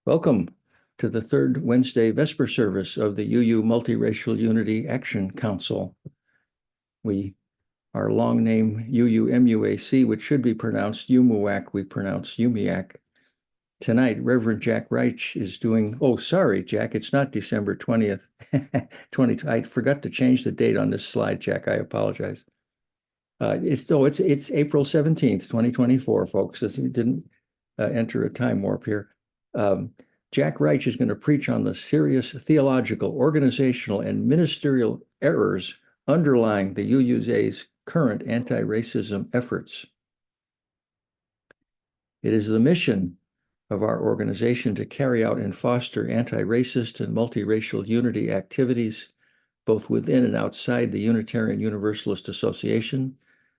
Welcome to the third Wednesday Vesper service of the UU Multiracial Unity Action Council. Our long name UUMUAC, which should be pronounced UMUAC, we pronounce UMIAC. Tonight, Reverend Jack Reich is doing, oh, sorry, Jack, it's not December 20th, 20. I forgot to change the date on this slide, Jack, I apologize. It's April 17th, 2024, folks, as we didn't enter a time warp here. Jack Reich is going to preach on the serious theological, organizational, and ministerial errors underlying the UUA's current anti-racism efforts. It is the mission of our organization to carry out and foster anti-racist and multiracial unity activities, both within and outside the Unitarian Universalist Association,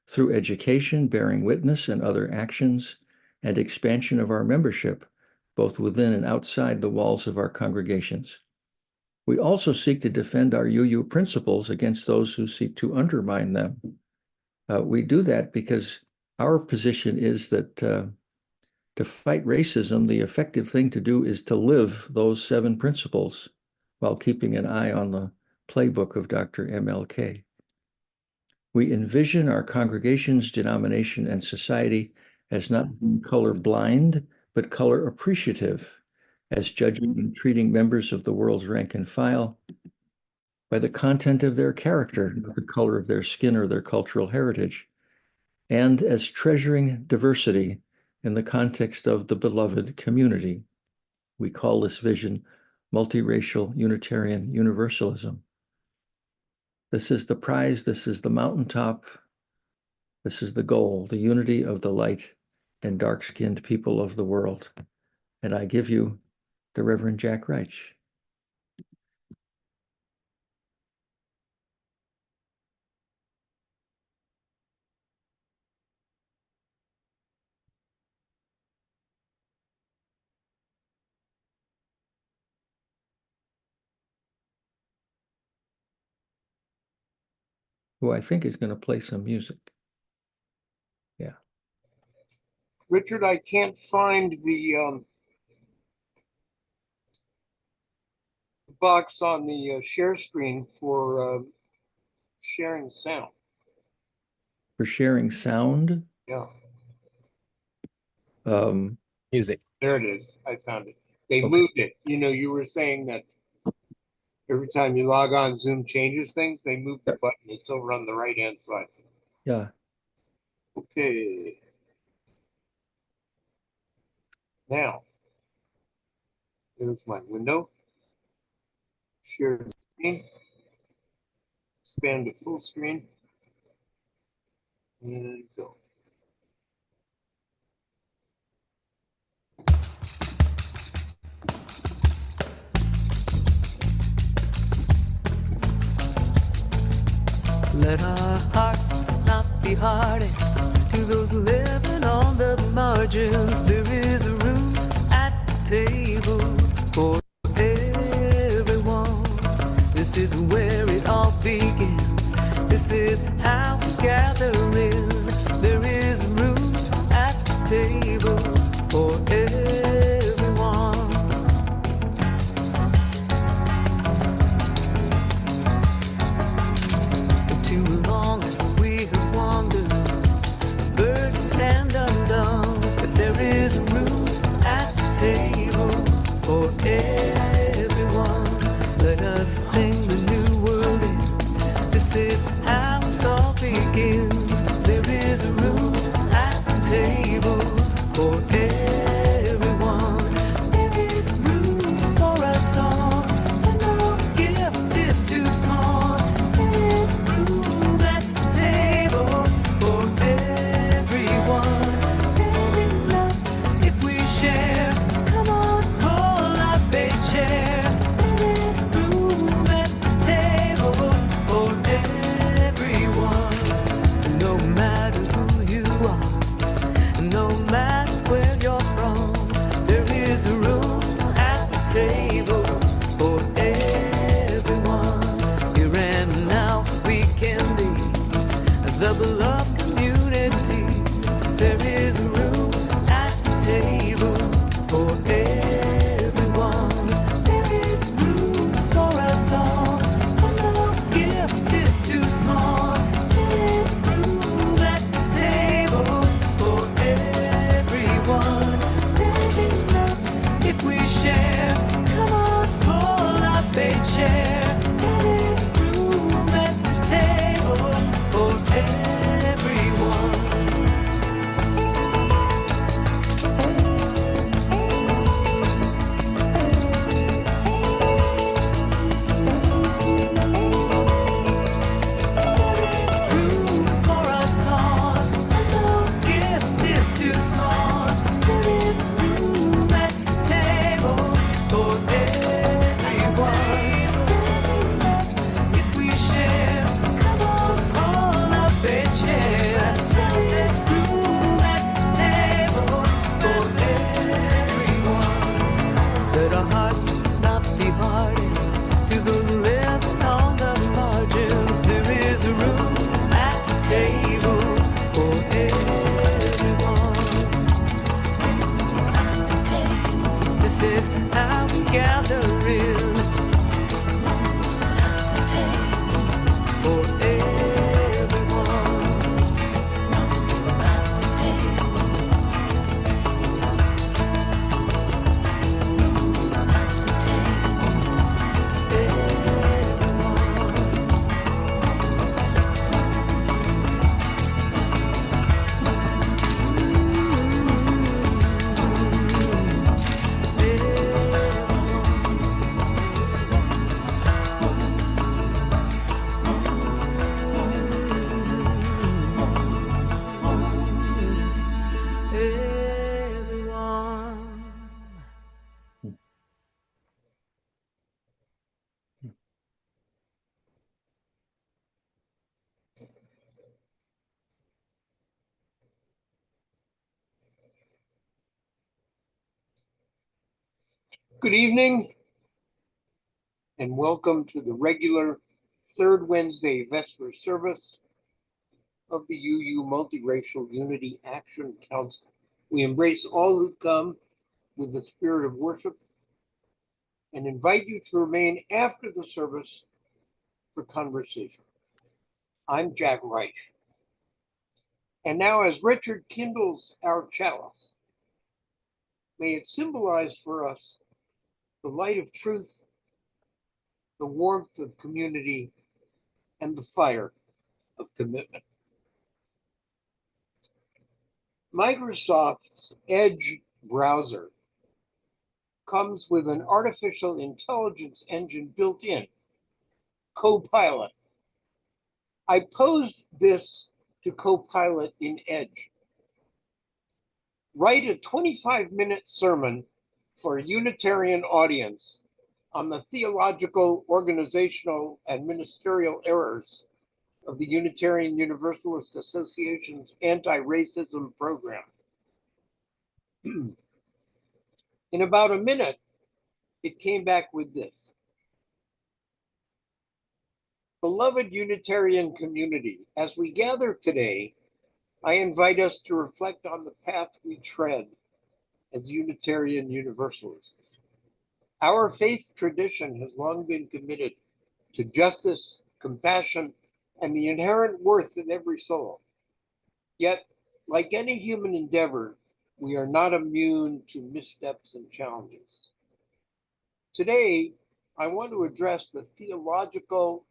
through education, bearing witness, and other actions, and expansion of our membership, both within and outside the walls of our congregations. We also seek to defend our UU principles against those who seek to undermine them. We do that because our position is that to fight racism, the effective thing to do is to live those 7 principles while keeping an eye on the playbook of Dr. MLK. We envision our congregations, denomination, and society as not being colorblind, but color appreciative, as judging and treating members of the world's rank and file by the content of their character, not the color of their skin or their cultural heritage, and as treasuring diversity in the context of the beloved community. We call this vision multiracial Unitarian Universalism. This is the prize, this is the mountaintop, this is the goal, the unity of the light and dark-skinned people of the world. And I give you the Reverend Jack Reich. Who I think is going to play some music. Yeah. Richard, I can't find the box on the share screen for sharing sound. For sharing sound? Yeah. Music. There it is. I found it. They Okay. moved it. You know, you were saying that every time you log on, Zoom changes things. They moved the button. It's over on the right-hand side. Yeah. Okay. Now, here's my window. Share the screen. Expand to full screen. And go. Let our hearts not be hardened to those living on the margins. There is room at the table for everyone. This is where it all begins. This is how we gather in. There is room at the table for everyone. Too long we have wandered, burdened and undone, but there is room at the table for everyone. Let us sing the new world in. This is how it all begins. There is room at the table for everyone. There is room for us all, and no gift is too small. There is room at the table for everyone. There is enough if we share. Come on, pull up a chair. There is room at the table for everyone. No matter who you are, no matter where you're from, there is room at the table for everyone. Here and now we can be the beloved community. There is room at the table for everyone. Good evening and welcome to the regular third Wednesday Vesper service of the UU Multiracial Unity Action Council. We embrace all who come with the spirit of worship and invite you to remain after the service for conversation. I'm Jack Reich. And now, as Richard kindles our chalice, may it symbolize for us the light of truth, the warmth of community, and the fire of commitment. Microsoft's Edge browser comes with an artificial intelligence engine built in, Copilot. I posed this to Copilot in Edge. Write a 25-minute sermon for a Unitarian audience on the theological, organizational, and ministerial errors of the Unitarian Universalist Association's anti-racism program. In about a minute, it came back with this. Beloved Unitarian community, as we gather today, I invite us to reflect on the path we tread as Unitarian Universalists. Our faith tradition has long been committed to justice, compassion, and the inherent worth in every soul. Yet, like any human endeavor, we are not immune to missteps and challenges. Today, I want to address the theological,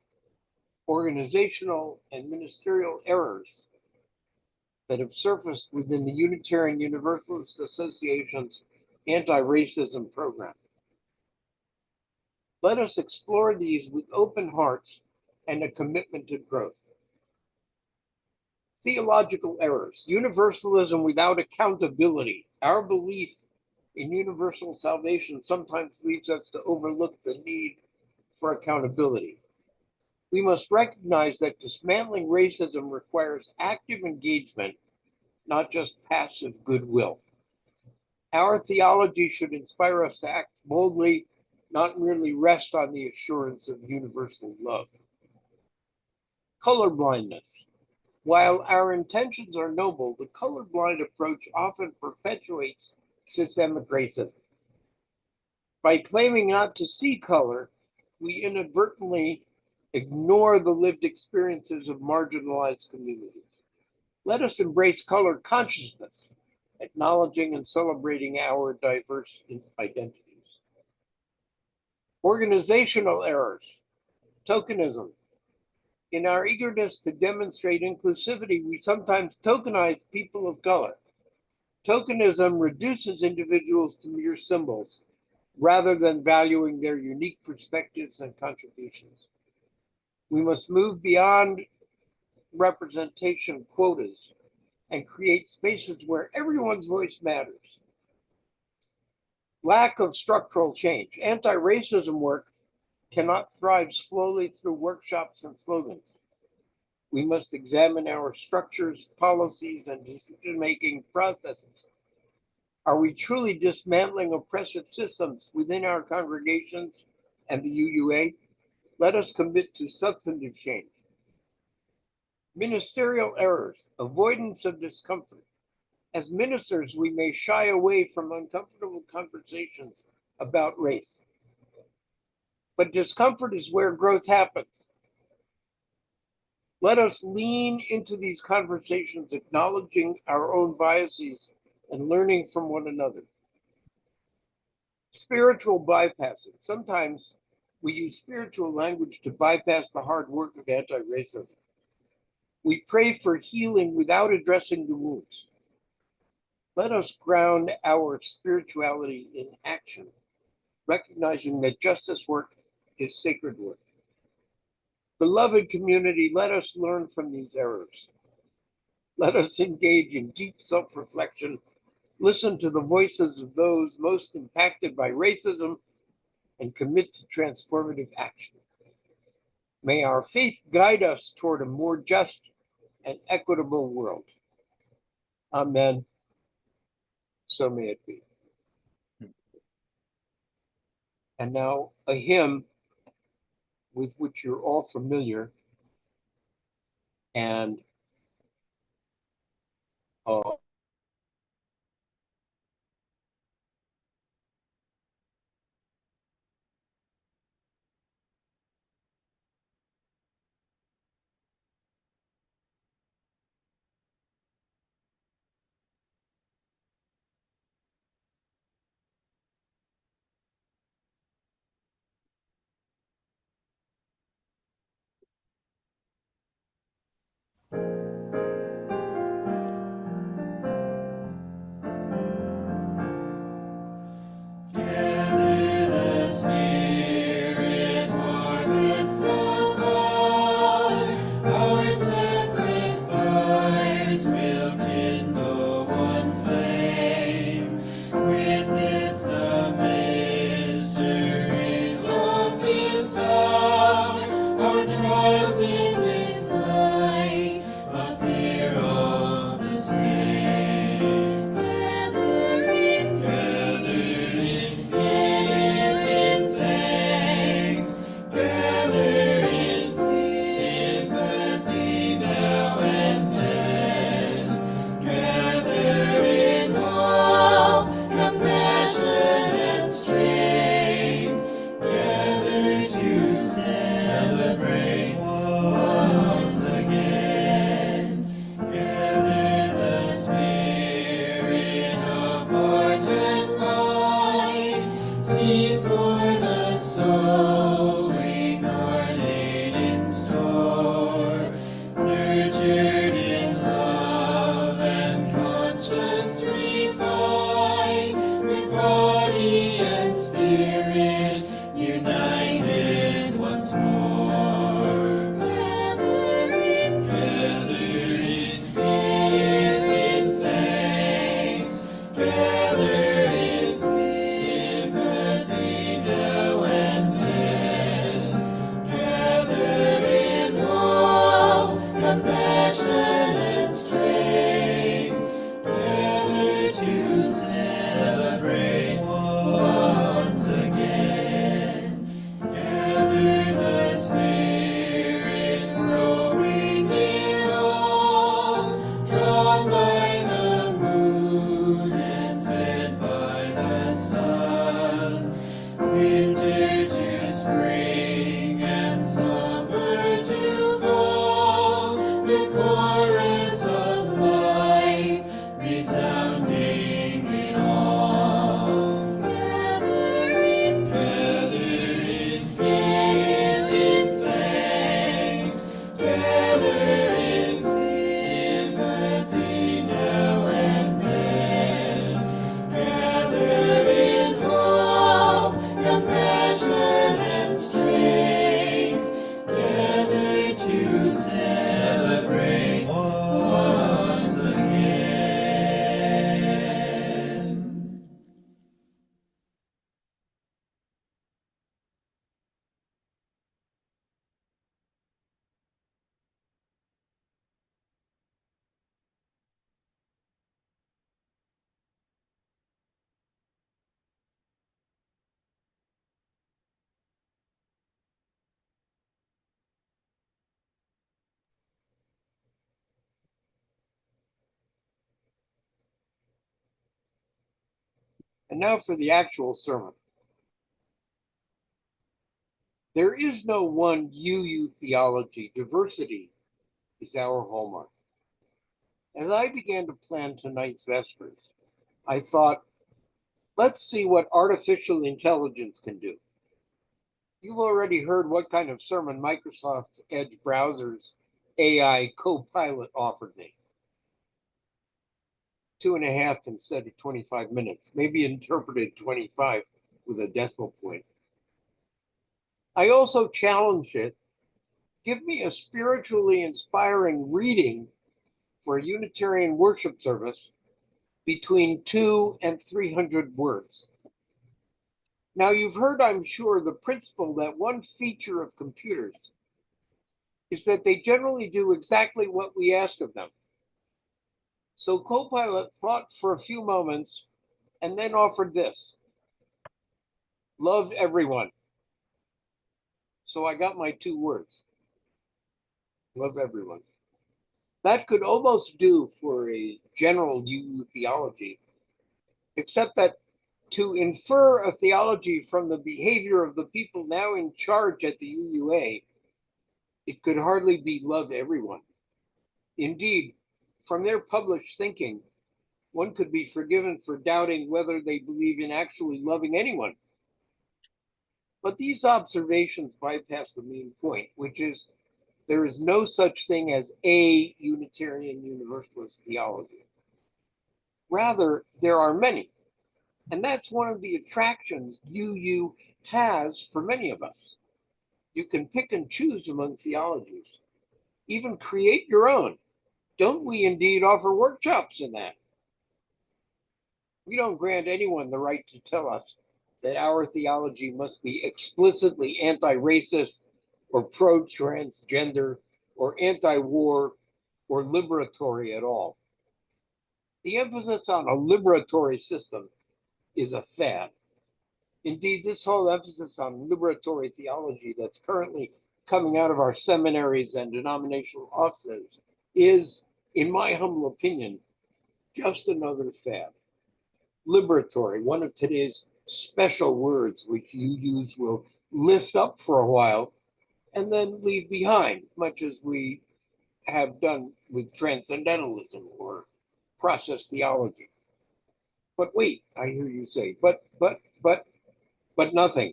organizational, and ministerial errors that have surfaced within the Unitarian Universalist Association's anti-racism program. Let us explore these with open hearts and a commitment to growth. Theological errors, universalism without accountability. Our belief in universal salvation sometimes leads us to overlook the need for accountability. We must recognize that dismantling racism requires active engagement, not just passive goodwill. Our theology should inspire us to act boldly, not merely rest on the assurance of universal love. Colorblindness. While our intentions are noble, the colorblind approach often perpetuates systemic racism. By claiming not to see color, we inadvertently ignore the lived experiences of marginalized communities. Let us embrace color consciousness, acknowledging and celebrating our diverse identities. Organizational errors, tokenism. In our eagerness to demonstrate inclusivity, we sometimes tokenize people of color. Tokenism reduces individuals to mere symbols rather than valuing their unique perspectives and contributions. We must move beyond representation quotas and create spaces where everyone's voice matters. Lack of structural change. Anti-racism work cannot thrive slowly through workshops and slogans. We must examine our structures, policies, and decision-making processes. Are we truly dismantling oppressive systems within our congregations and the UUA? Let us commit to substantive change. Ministerial errors, avoidance of discomfort. As ministers, we may shy away from uncomfortable conversations about race. But discomfort is where growth happens. Let us lean into these conversations, acknowledging our own biases and learning from one another. Spiritual bypassing. Sometimes we use spiritual language to bypass the hard work of anti-racism. We pray for healing without addressing the wounds. Let us ground our spirituality in action, recognizing that justice work is sacred work. Beloved community, let us learn from these errors. Let us engage in deep self-reflection, listen to the voices of those most impacted by racism, and commit to transformative action. May our faith guide us toward a more just and equitable world. Amen. So may it be. And now a hymn with which you're all familiar, and now for the actual sermon. There is no one UU theology. Diversity is our hallmark. As I began to plan tonight's Vespers, I thought, let's see what artificial intelligence can do. You've already heard what kind of sermon Microsoft Edge browser's AI Copilot offered me. 2.5 instead of 25 minutes, maybe interpreted 25 with a decimal point. I also challenged it, give me a spiritually inspiring reading for a Unitarian worship service between 200 and 300 words. Now, you've heard, I'm sure, the principle that one feature of computers is that they generally do exactly what we ask of them. So Copilot thought for a few moments and then offered this. Love everyone. So I got my 2 words. Love everyone. That could almost do for a general UU theology, except that to infer a theology from the behavior of the people now in charge at the UUA, it could hardly be love everyone. Indeed, from their published thinking, one could be forgiven for doubting whether they believe in actually loving anyone. But these observations bypass the main point, which is there is no such thing as a Unitarian Universalist theology. Rather, there are many. And that's one of the attractions UU has for many of us. You can pick and choose among theologies, even create your own. Don't we indeed offer workshops in that? We don't grant anyone the right to tell us that our theology must be explicitly anti-racist or pro-transgender or anti-war or liberatory at all. The emphasis on a liberatory system is a fad. Indeed, this whole emphasis on liberatory theology that's currently coming out of our seminaries and denominational offices is, in my humble opinion, just another fad. Liberatory, one of today's special words, which UUs will lift up for a while and then leave behind, much as we have done with transcendentalism or process theology. But wait, I hear you say, but nothing.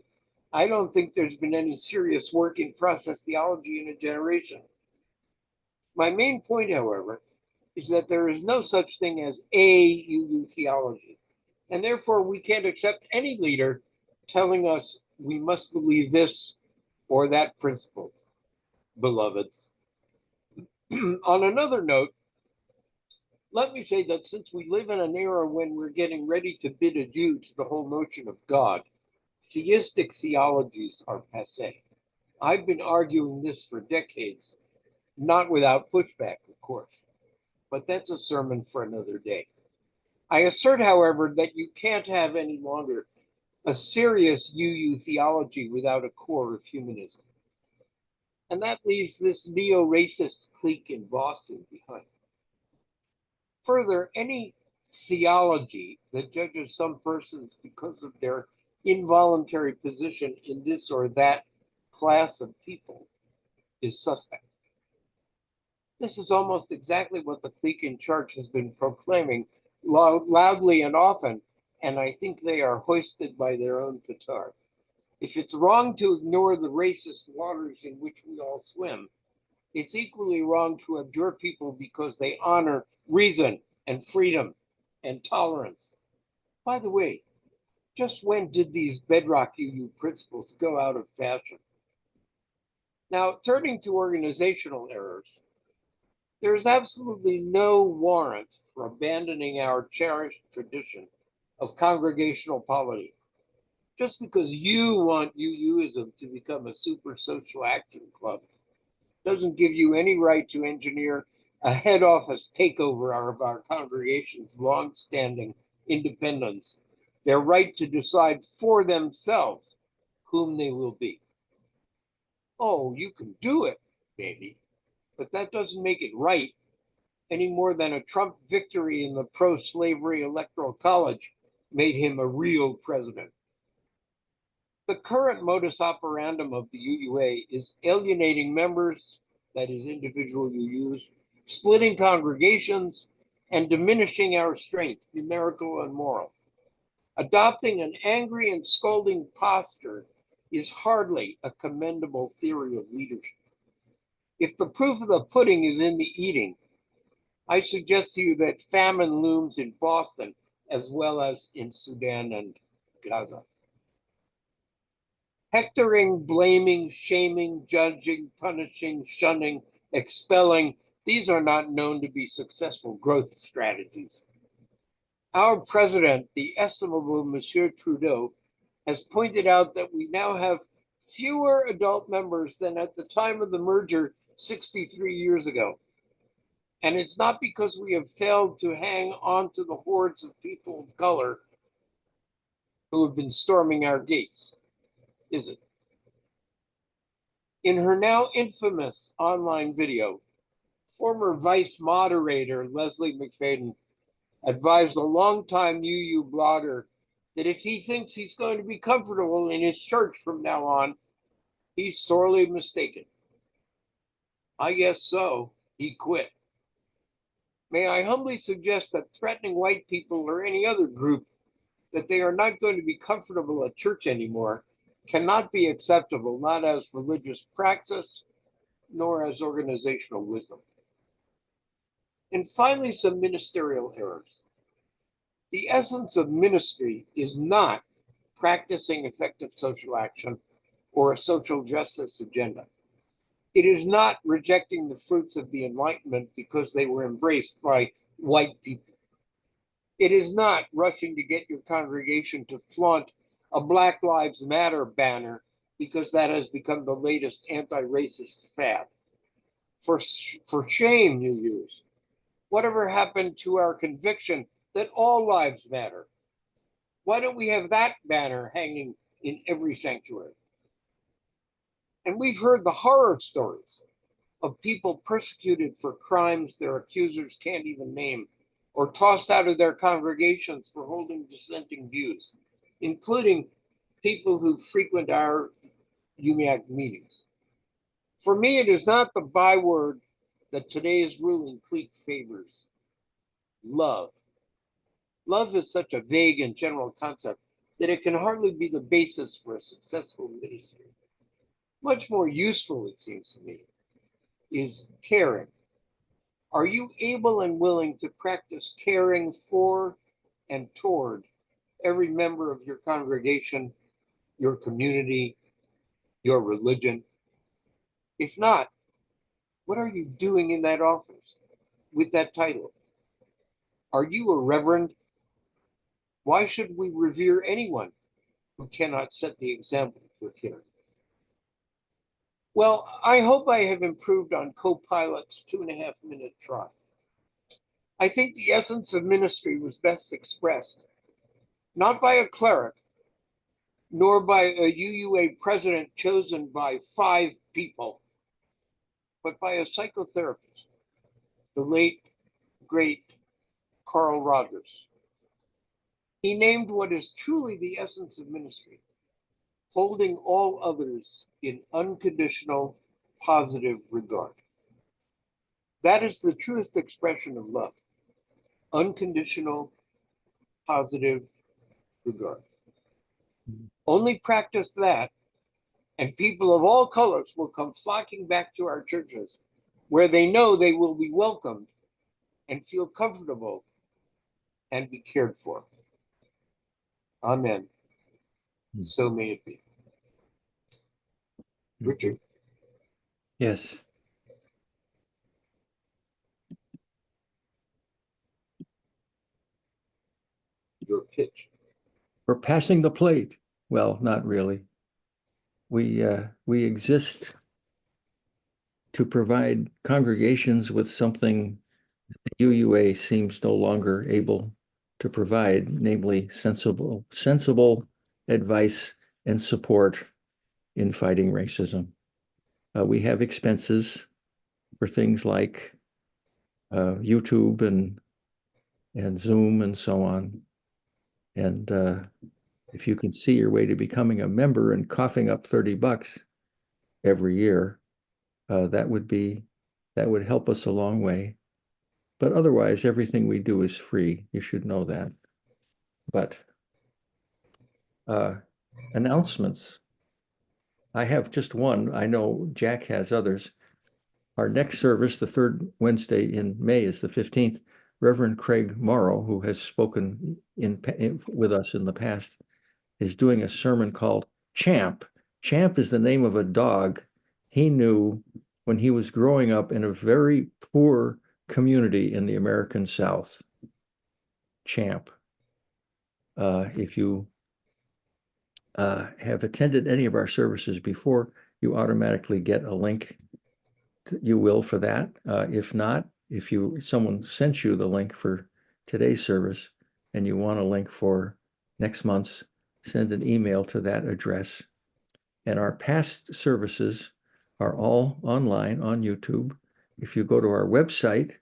I don't think there's been any serious work in process theology in a generation. My main point, however, is that there is no such thing as a UU theology. And therefore, we can't accept any leader telling us we must believe this or that principle, beloveds. On another note, let me say that since we live in an era when we're getting ready to bid adieu to the whole notion of God, theistic theologies are passé. I've been arguing this for decades, not without pushback, of course, but that's a sermon for another day. I assert, however, that you can't have any longer a serious UU theology without a core of humanism. And that leaves this neo-racist clique in Boston behind. Further, any theology that judges some persons because of their involuntary position in this or that class of people is suspect. This is almost exactly what the clique in charge has been proclaiming loudly and often, and I think they are hoisted by their own petard. If it's wrong to ignore the racist waters in which we all swim, it's equally wrong to abjure people because they honor reason and freedom and tolerance. By the way, just when did these bedrock UU principles go out of fashion? Now, turning to organizational errors, there is absolutely no warrant for abandoning our cherished tradition of congregational polity. Just because you want UUism to become a super social action club doesn't give you any right to engineer a head office takeover of our congregation's long-standing independence, their right to decide for themselves whom they will be. Oh, you can do it, baby, but that doesn't make it right any more than a Trump victory in the pro-slavery electoral college made him a real president. The current modus operandum of the UUA is alienating members, that is individual UUs, splitting congregations, and diminishing our strength, numerical and moral. Adopting an angry and scolding posture is hardly a commendable theory of leadership. If the proof of the pudding is in the eating, I suggest to you that famine looms in Boston as well as in Sudan and Gaza. Hectoring, blaming, shaming, judging, punishing, shunning, expelling, these are not known to be successful growth strategies. Our president, the estimable Monsieur Trudeau, has pointed out that we now have fewer adult members than at the time of the merger 63 years ago. And it's not because we have failed to hang on to the hordes of people of color, who have been storming our gates, is it? In her now infamous online video, former vice moderator Leslie McFadden advised a longtime UU blogger that if he thinks he's going to be comfortable in his church from now on, he's sorely mistaken. I guess so. He quit. May I humbly suggest that threatening white people or any other group that they are not going to be comfortable at church anymore cannot be acceptable, not as religious praxis, nor as organizational wisdom. And finally, some ministerial errors. The essence of ministry is not practicing effective social action or a social justice agenda. It is not rejecting the fruits of the Enlightenment because they were embraced by white people. It is not rushing to get your congregation to flaunt a Black Lives Matter banner because that has become the latest anti-racist fad. For shame, you use. Whatever happened to our conviction that all lives matter? Why don't we have that banner hanging in every sanctuary? And we've heard the horror stories of people persecuted for crimes their accusers can't even name, or tossed out of their congregations for holding dissenting views, including people who frequent our UMAC meetings. For me, it is not the byword that today's ruling clique favors. Love. Love is such a vague and general concept that it can hardly be the basis for a successful ministry. Much more useful, it seems to me, is caring. Are you able and willing to practice caring for and toward every member of your congregation, your community, your religion? If not, what are you doing in that office with that title? Are you a reverend? Why should we revere anyone who cannot set the example for caring? Well, I hope I have improved on Copilot's 2.5-minute try. I think the essence of ministry was best expressed, not by a cleric, nor by a UUA president chosen by 5 people, but by a psychotherapist, the late, great Carl Rogers. He named what is truly the essence of ministry: holding all others in unconditional, positive regard. That is the truest expression of love: unconditional, positive regard. Only practice that, and people of all colors will come flocking back to our churches, where they know they will be welcomed and feel comfortable and be cared for. Amen. So may it be. Richard? Yes. Your pitch. We're passing the plate. Well, not really. We exist to provide congregations with something the UUA seems no longer able to provide, namely sensible advice and support in fighting racism. We have expenses for things like YouTube and Zoom and so on. And if you can see your way to becoming a member and coughing up $30 every year, that would help us a long way. But otherwise, everything we do is free. You should know that. But announcements. I have just one. I know Jack has others. Our next service, the third Wednesday in May, is the 15th. Reverend Craig Morrow, who has spoken with us in the past, is doing a sermon called Champ. Champ is the name of a dog he knew when he was growing up in a very poor community in the American South. Champ. If you have attended any of our services before, you automatically get a link. You will for that. If not, if someone sent you the link for today's service and you want a link for next month's, send an email to that address. And our past services are all online on YouTube. If you go to our website,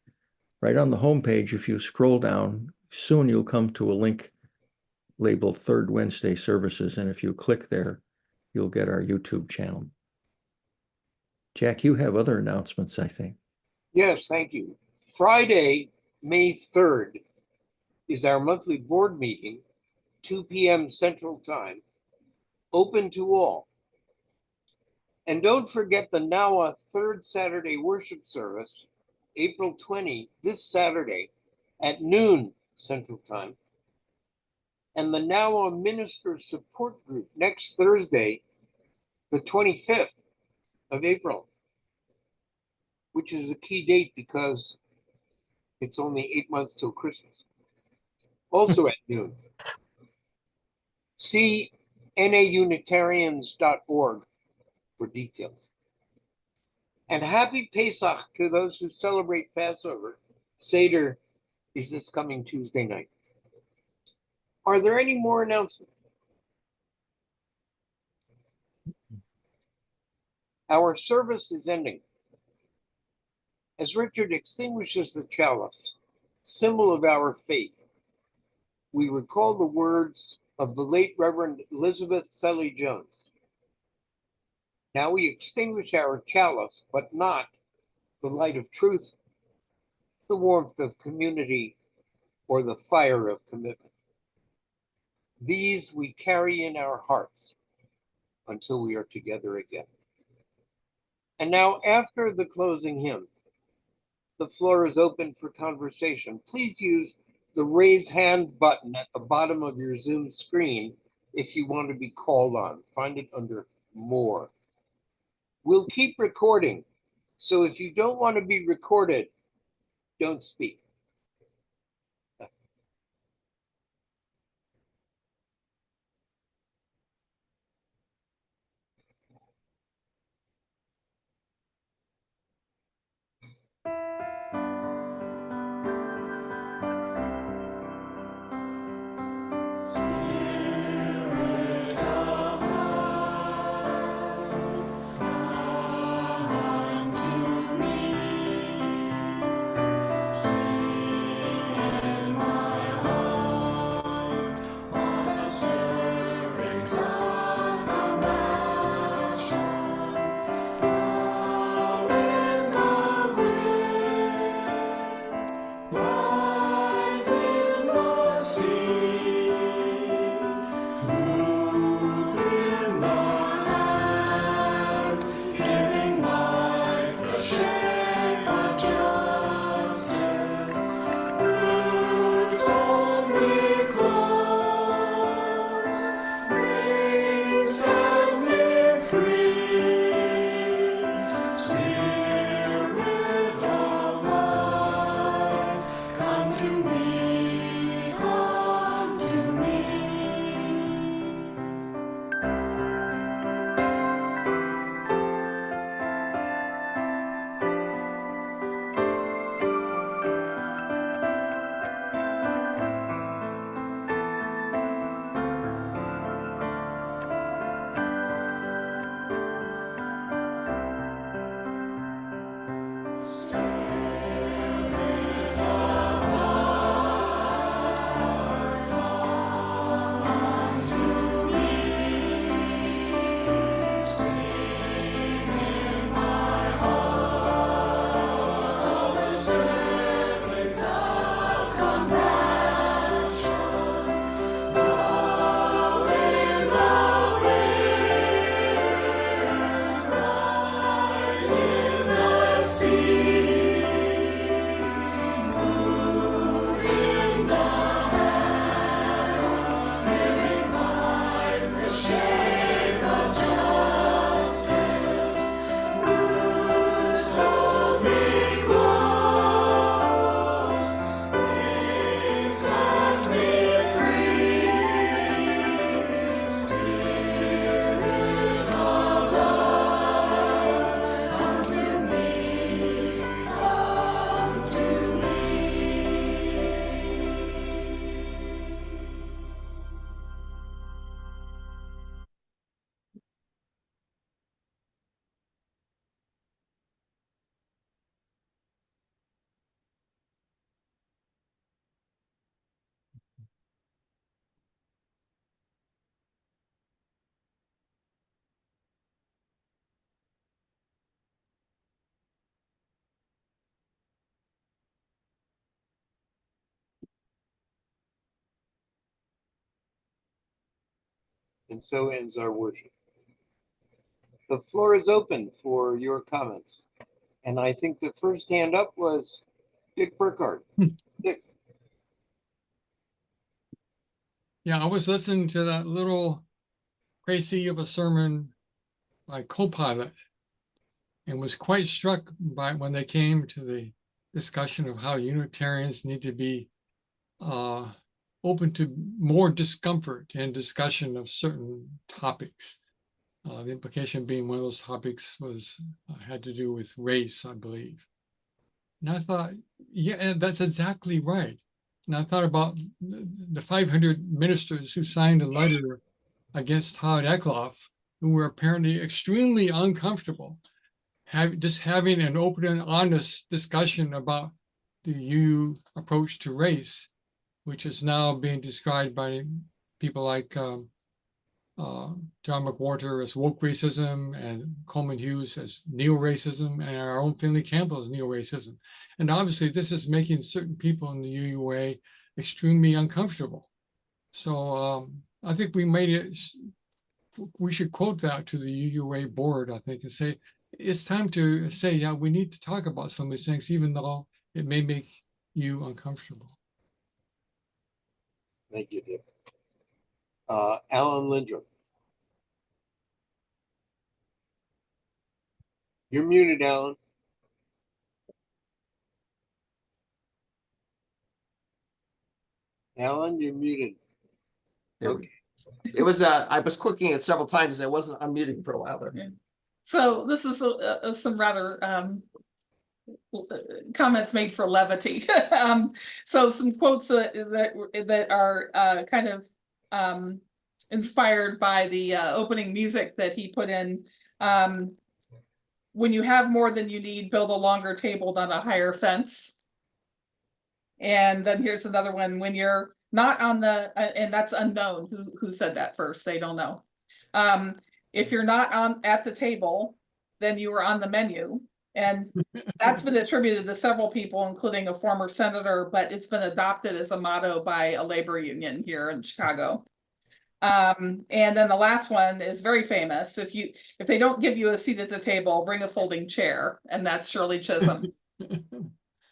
right on the homepage, if you scroll down, soon you'll come to a link labeled Third Wednesday Services. And if you click there, you'll get our YouTube channel. Jack, you have other announcements, I think. Yes, thank you. Friday, May 3rd, is our monthly board meeting, 2 p.m. Central Time, open to all. And don't forget the NAWA third Saturday worship service, April 20, this Saturday at noon Central Time. And the NAWA Minister Support Group next Thursday, the 25th of April, which is a key date because it's only 8 months till Christmas. Also at noon. See naunitarians.org for details. And happy Pesach to those who celebrate Passover. Seder is this coming Tuesday night. Are there any more announcements? Our service is ending. As Richard extinguishes the chalice, symbol of our faith, we recall the words of the late Reverend Elizabeth Selly Jones. Now we extinguish our chalice, but not the light of truth, the warmth of community, or the fire of commitment. These we carry in our hearts until we are together again. And now, after the closing hymn, the floor is open for conversation. Please use the raise hand button at the bottom of your Zoom screen if you want to be called on. Find it under More. We'll keep recording, so if you don't want to be recorded, don't speak. Spirit And so ends our worship. The floor is open for your comments. And I think the first hand up was Dick Burkhardt. Dick. Yeah, I was listening to that little crazy of a sermon by Copilot and was quite struck by when they came to the discussion of how Unitarians need to be open to more discomfort and discussion of certain topics. The implication being one of those topics was had to do with race, I believe. And I thought, yeah, that's exactly right. And I thought about the 500 ministers who signed a letter against Todd Eckloff, who were apparently extremely uncomfortable just having an open and honest discussion about the UU approach to race, which is now being described by people like John McWhorter as woke racism and Coleman Hughes as neo-racism and our own Finley Campbell as neo-racism. And obviously this is making certain people in the UUA extremely uncomfortable. So I think we should quote that to the UUA board, I think, and say, it's time to say, yeah, we need to talk about some of these things, even though it may make you uncomfortable. Thank you, Dick. Alan Lindrum. You're muted, Alan. Alan, you're muted. Okay. It was I was clicking it several times. I wasn't unmuting for a while there. Yeah. So this is some rather comments made for levity. So some quotes that are kind of inspired by the opening music that he put in. When you have more than you need, build a longer table, not a higher fence. And then here's another one: when you're not on the, and that's unknown who said that first, they don't know. If you're not at the table, then you are on the menu. And that's been attributed to several people, including a former senator, but it's been adopted as a motto by a labor union here in Chicago. And then the last one is very famous: if they don't give you a seat at the table, bring a folding chair. And that's Shirley Chisholm.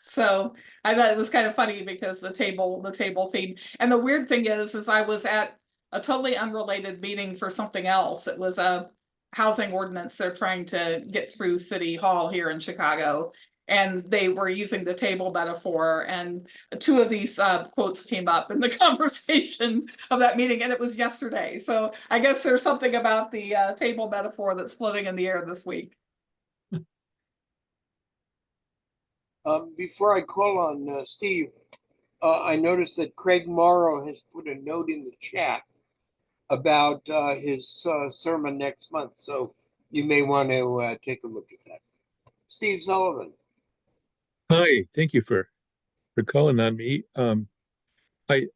So I thought it was kind of funny because the table theme. And the weird thing is I was at a totally unrelated meeting for something else. It was a housing ordinance they're trying to get through City Hall here in Chicago. And they were using the table metaphor. And two of these quotes came up in the conversation of that meeting. And it was yesterday. So I guess there's something about the table metaphor that's floating in the air this week. Before I call on Steve, I noticed that Craig Morrow has put a note in the chat about his sermon next month. So you may want to take a look at that. Steve Sullivan. Hi, thank you for calling on me. I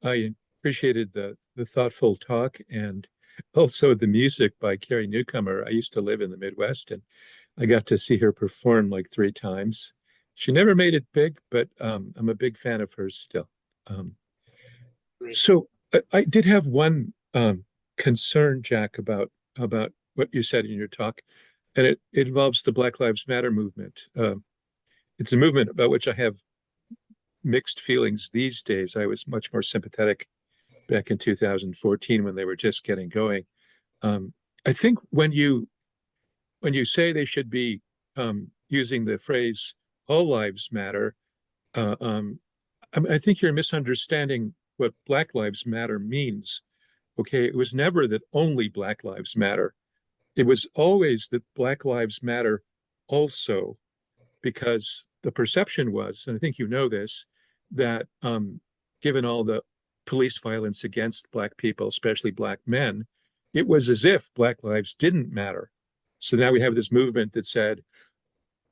appreciated the thoughtful talk and also the music by Carrie Newcomer. I used to live in the Midwest and I got to see her perform like 3 times. She never made it big, but I'm a big fan of hers still. So I did have one concern, Jack, about what you said in your talk, and it involves the Black Lives Matter movement. It's a movement about which I have mixed feelings these days. I was much more sympathetic back in 2014 when they were just getting going. I think when you say they should be using the phrase "all lives matter," I think you're misunderstanding what Black Lives Matter means. Okay, it was never that only Black Lives Matter. It was always that Black Lives Matter also, because the perception was, and I think you know this, that given all the police violence against Black people, especially Black men, it was as if Black lives didn't matter. So now we have this movement that said,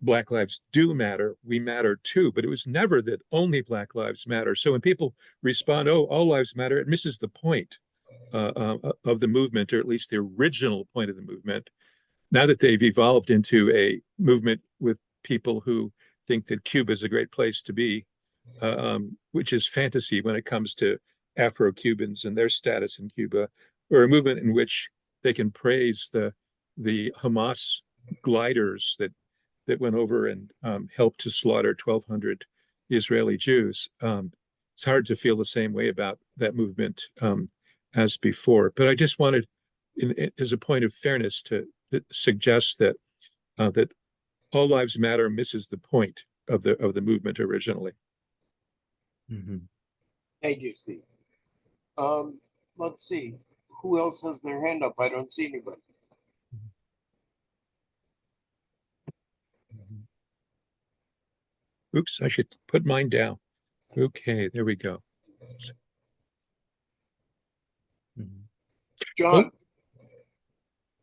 Black lives do matter, we matter too, but it was never that only Black lives matter. So when people respond, oh, all lives matter, it misses the point of the movement, or at least the original point of the movement. Now that they've evolved into a movement with people who think that Cuba is a great place to be, which is fantasy when it comes to Afro-Cubans and their status in Cuba, or a movement in which praise the Hamas gliders that went over and helped to slaughter 1,200 Israeli Jews. It's hard to feel the same way about that movement as before. But I just wanted, as a point of fairness, to suggest that that all lives matter misses the point of the movement originally. Mhm. Thank you, Steve. Let's see. Who else has their hand up? I don't see anybody. Oops, I should put mine down. Okay, there we go. Mhm. John,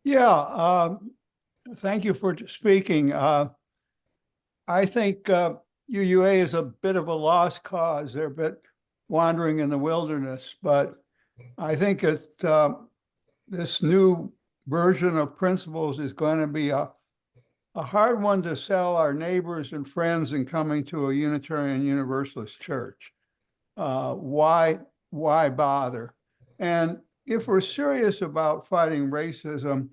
Yeah, thank you for speaking. I think UUA is a bit of a lost cause. They're a bit wandering in the wilderness, but I think that this new version of principles is going to be a hard one to sell our neighbors and friends in coming to a Unitarian Universalist church. Why bother? And if we're serious about fighting racism,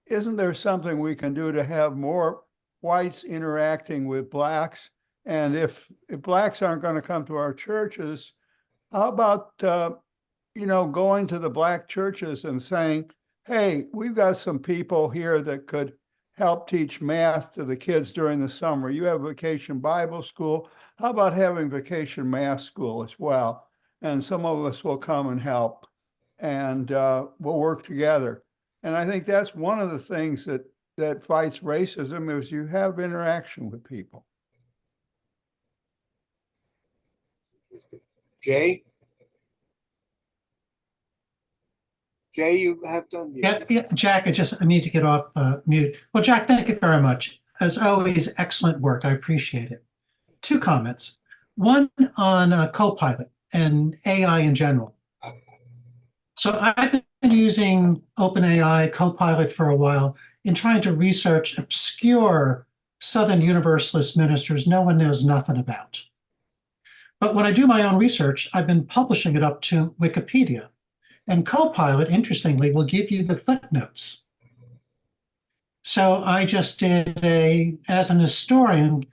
isn't there something we can do to have more whites interacting with blacks? And if blacks aren't going to come to our churches, how about going to the black churches and saying, hey, we've got some people here that could help teach math to the kids during the summer. You have vacation Bible school. How about having vacation math school as well? And some of us will come and help, and we'll work together. And I think that's one of the things that fights racism is you have interaction with people. Jay? Jay, you have to unmute. Yeah, Jack, I need to get off mute. Well, Jack, thank you very much. As always, excellent work. I appreciate it. 2 comments. One on Copilot and AI in general. So I've been using OpenAI Copilot for a while in trying to research obscure Southern Universalist ministers no one knows nothing about. But when I do my own research, I've been publishing it up to Wikipedia. And Copilot, interestingly, will give you the footnotes. So I just did as an historian,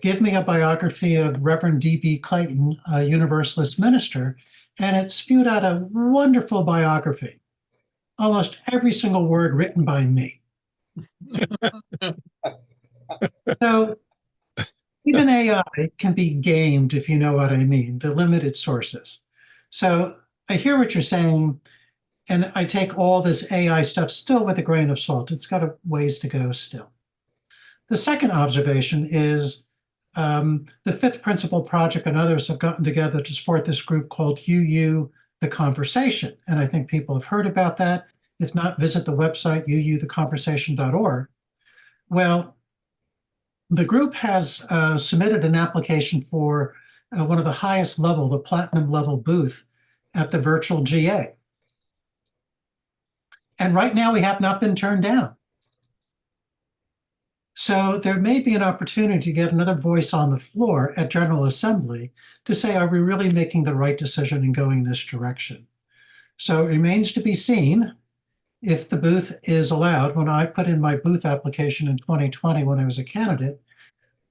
give me a biography of Reverend D.B. Clayton, a Universalist minister, and it spewed out a wonderful biography. Almost every single word written by me. So even AI can be gamed, if you know what I mean, the limited sources. So I hear what you're saying, and I take all this AI stuff still with a grain of salt. It's got a ways to go still. The second observation is the Fifth Principle Project and others have gotten together to support this group called UU The Conversation. And I think people have heard about that. If not, visit the website uutheconversation.org. Well, the group has submitted an application for one of the highest level, the platinum level booth at the virtual GA. And right now we have not been turned down. So there may be an opportunity to get another voice on the floor at General Assembly to say, are we really making the right decision in going this direction? So it remains to be seen if the booth is allowed. When I put in my booth application in 2020, when I was a candidate,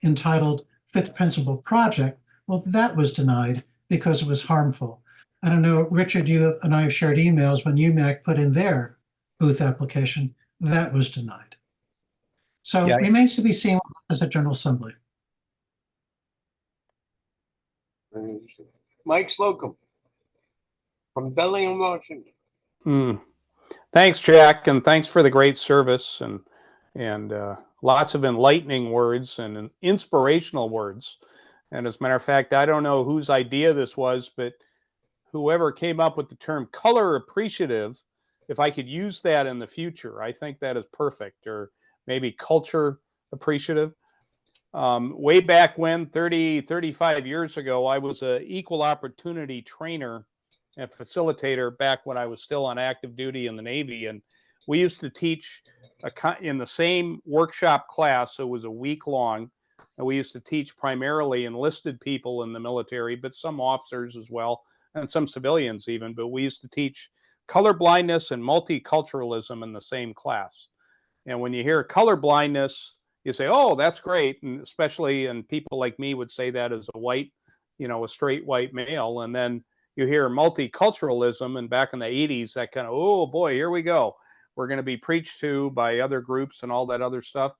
entitled Fifth Principle Project, well, that was denied because it was harmful. I don't know, Richard, you and I have shared emails when UMAC put in their booth application, that was denied. So it remains to be seen what happens at General Assembly. Mike Slocum from Bellingham, Washington. Thanks, Jack, and thanks for the great service and lots of enlightening words and inspirational words. And as a matter of fact, I don't know whose idea this was, but whoever came up with the term color appreciative, if I could use that in the future, I think that is perfect. Or maybe culture appreciative. Way back when, 35 years ago, I was an equal opportunity trainer and facilitator back when I was still on active duty in the Navy. And we used to teach in the same workshop class. So it was a week long. And we used to teach primarily enlisted people in the military, but some officers as well, and some civilians even. But we used to teach color blindness and multiculturalism in the same class. And when you hear color blindness, you say, oh, that's great. And especially, and people like me would say that as a white, a straight white male. And then you hear multiculturalism, and back in the 80s, that kind of, oh boy, here we go. We're going to be preached to by other groups and all that other stuff.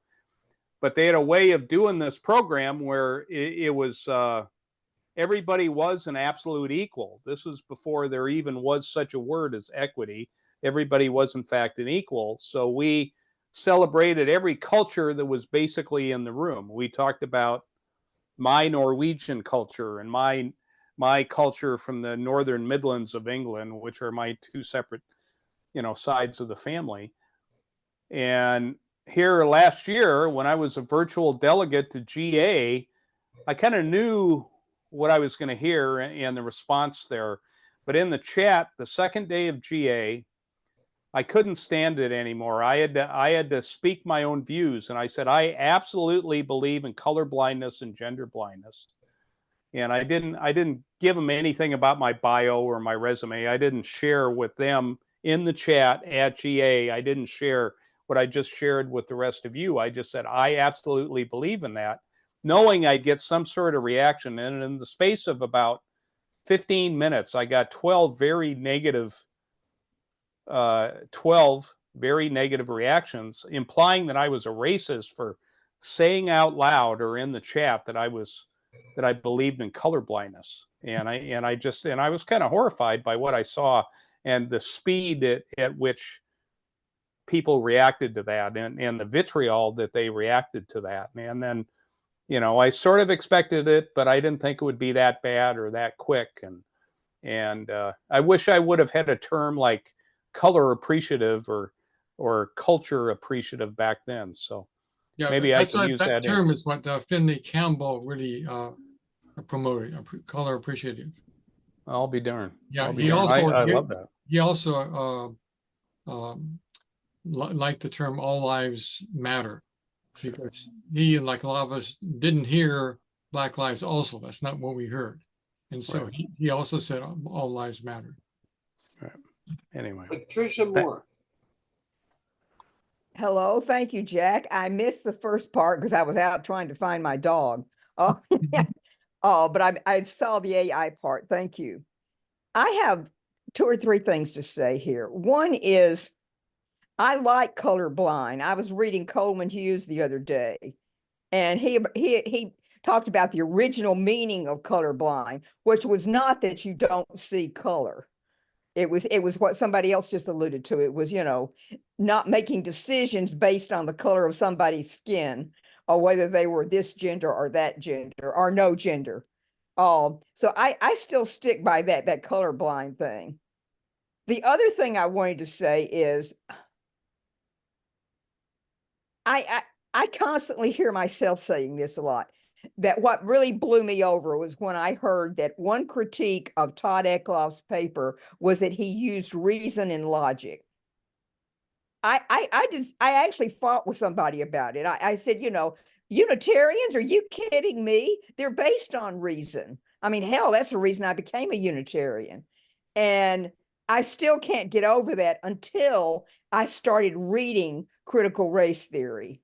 But they had a way of doing this program where it was, everybody was an absolute equal. This was before there even was such a word as equity. Everybody was in fact an equal. So we celebrated every culture that was basically in the room. We talked about my Norwegian culture and my culture from the northern Midlands of England, which are my two separate, sides of the family. And here last year, when I was a virtual delegate to GA, I kind of knew what I was going to hear and the response there. But in the chat, the second day of GA, I couldn't stand it anymore. I had to speak my own views. And I said, I absolutely believe in color blindness and gender blindness. And I didn't give them anything about my bio or my resume. I didn't share with them in the chat at GA. I didn't share what I just shared with the rest of you. I just said, I absolutely believe in that, knowing I'd get some sort of reaction. And in the space of about 15 minutes, I got 12 very negative reactions, implying that I was a racist for saying out loud or in the chat that I believed in color blindness. And I was kind of horrified by what I saw and the speed at which people reacted to that, and the vitriol that they reacted to that. And then, I sort of expected it, but I didn't think it would be that bad or that quick. And I wish I would have had a term like color appreciative or culture appreciative back then. So Yeah, maybe I can use that that. term is what Finley Campbell really promoted, color appreciative. I'll be darned. Yeah, I love that. He also liked the term "all lives matter," because he, like a lot of us, didn't hear Black lives also. That's not what we heard, and so Right. he also said all lives matter. Right. Anyway, Patricia Moore. Hello, thank you, Jack. I missed the first part because I was out trying to find my dog. Oh, but I saw the AI part. Thank you. I have 2 or 3 things to say here. One is, I like colorblind. I was reading Coleman Hughes the other day, and he talked about the original meaning of colorblind, which was not that you don't see color. It was what somebody else just alluded to. It was, not making decisions based on the color of somebody's skin or whether they were this gender or that gender or no gender. So I still stick by that colorblind thing. The other thing I wanted to say is I constantly hear myself saying this a lot, that what really blew me over was when I heard that one critique of Todd Eckloff's paper was that he used reason and logic. I actually fought with somebody about it. I said, Unitarians, are you kidding me? They're based on reason. I mean, hell, that's the reason I became a Unitarian. And I still can't get over that until I started reading critical race theory.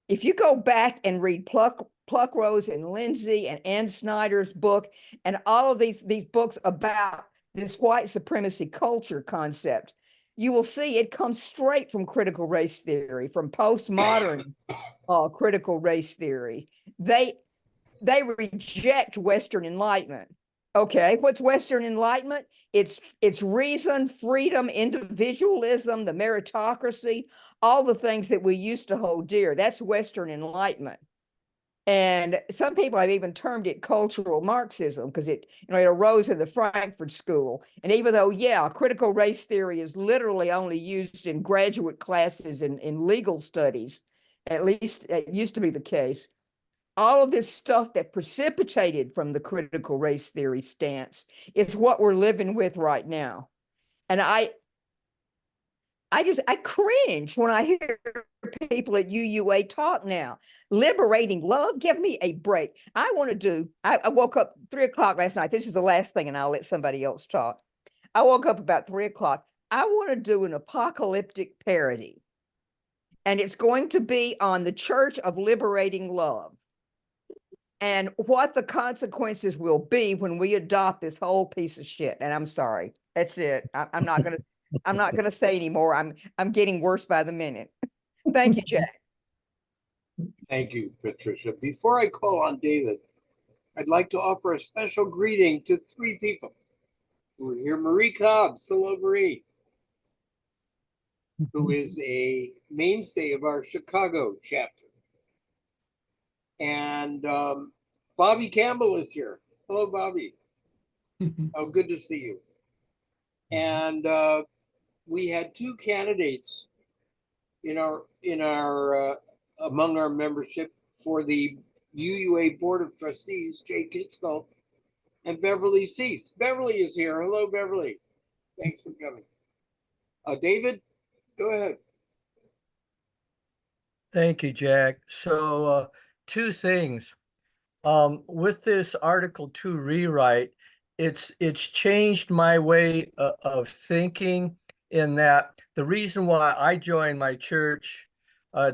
If you go back and read Pluckrose and Lindsay and Ann Snyder's book and all of these books about this white supremacy culture concept, you will see it comes straight from critical race theory, from postmodern critical race theory. They reject Western Enlightenment. Okay, what's Western Enlightenment? It's reason, freedom, individualism, the meritocracy, all the things that we used to hold dear. That's Western Enlightenment. And some people have even termed it cultural Marxism because it arose in the Frankfurt School. And even though, critical race theory is literally only used in graduate classes in legal studies, at least it used to be the case, all of this stuff that precipitated from the critical race theory stance is what we're living with right now. And I cringe when I hear people at UUA talk now. Liberating love, give me a break. I woke up 3 o'clock last night. This is the last thing, and I'll let somebody else talk. I woke up about 3 o'clock. I want to do an apocalyptic parody. And it's going to be on the Church of Liberating Love and what the consequences will be when we adopt this whole piece of shit. And I'm sorry. That's it. I'm not gonna say anymore. I'm getting worse by the minute. Thank you, Jack. Thank you, Patricia. Before I call on David, I'd like to offer a special greeting to 3 people who are here. Marie Cobbs, hello, Marie, who is a mainstay of our Chicago chapter. And Bobby Campbell is here. Hello, Bobby. Oh, good to see you. And we had 2 candidates in our among our membership for the UUA Board of Trustees, Jay Kitsko and Beverly Cease. Beverly is here. Hello, Beverly. Thanks for coming. David, go ahead. Thank you, Jack. So 2 things. With this Article 2 rewrite, it's changed my way of thinking, in that the reason why I joined my church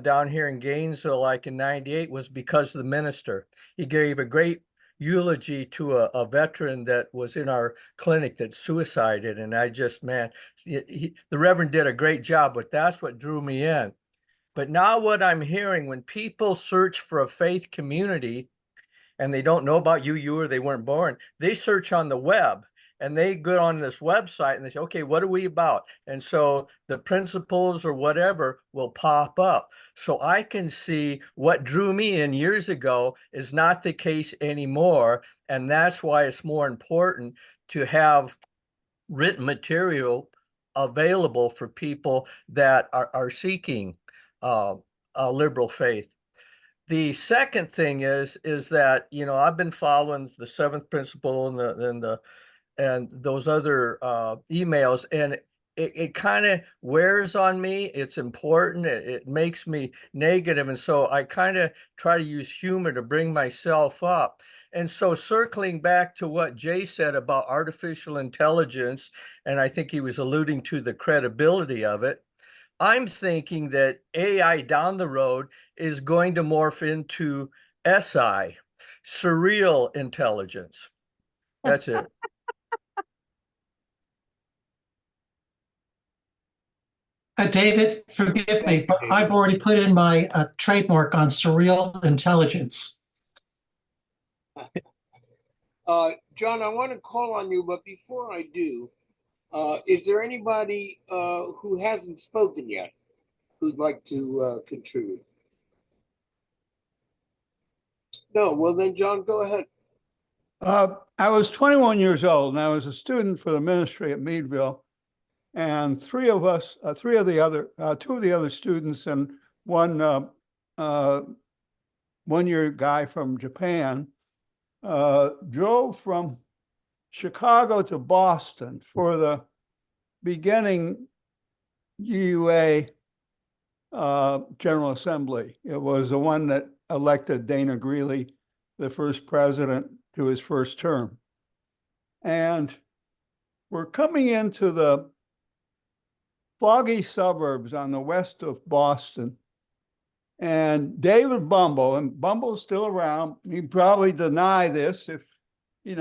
down here in Gainesville, like in '98, was because of the minister. He gave a great eulogy to a veteran that was in our clinic that suicided. And I just, man, the Reverend did a great job, but that's what drew me in. But now what I'm hearing, when people search for a faith community and they don't know about UU or they weren't born, they search on the web and they go on this website and they say, okay, what are we about? And so the principles or whatever will pop up. So I can see what drew me in years ago is not the case anymore. And that's why it's more important to have written material available for people that are seeking a liberal faith. The second thing is that, you know, I've been following the 7th principle and those other emails, and it kind of wears on me. It's important. It makes me negative. And so I kind of try to use humor to bring myself up. And so circling back to what Jay said about artificial intelligence, and I think he was alluding to the credibility of it, I'm thinking that AI down the road is going to morph into SI, surreal intelligence. That's it. David, forgive me, but I've already put in my trademark on surreal intelligence. John, I want to call on you, but before I do, is there anybody who hasn't spoken yet who'd like to contribute? No, well then, John, go ahead. I was 21 years old and I was a student for the ministry at Meadville. And 2 of the other students and one one-year guy from Japan drove from Chicago to Boston for the beginning UUA General Assembly. It was the one that elected Dana Greeley, the first president, to his first term. And we're coming into the foggy suburbs on the west of Boston. And David Bumble, and Bumble's still around, he'd probably deny this if he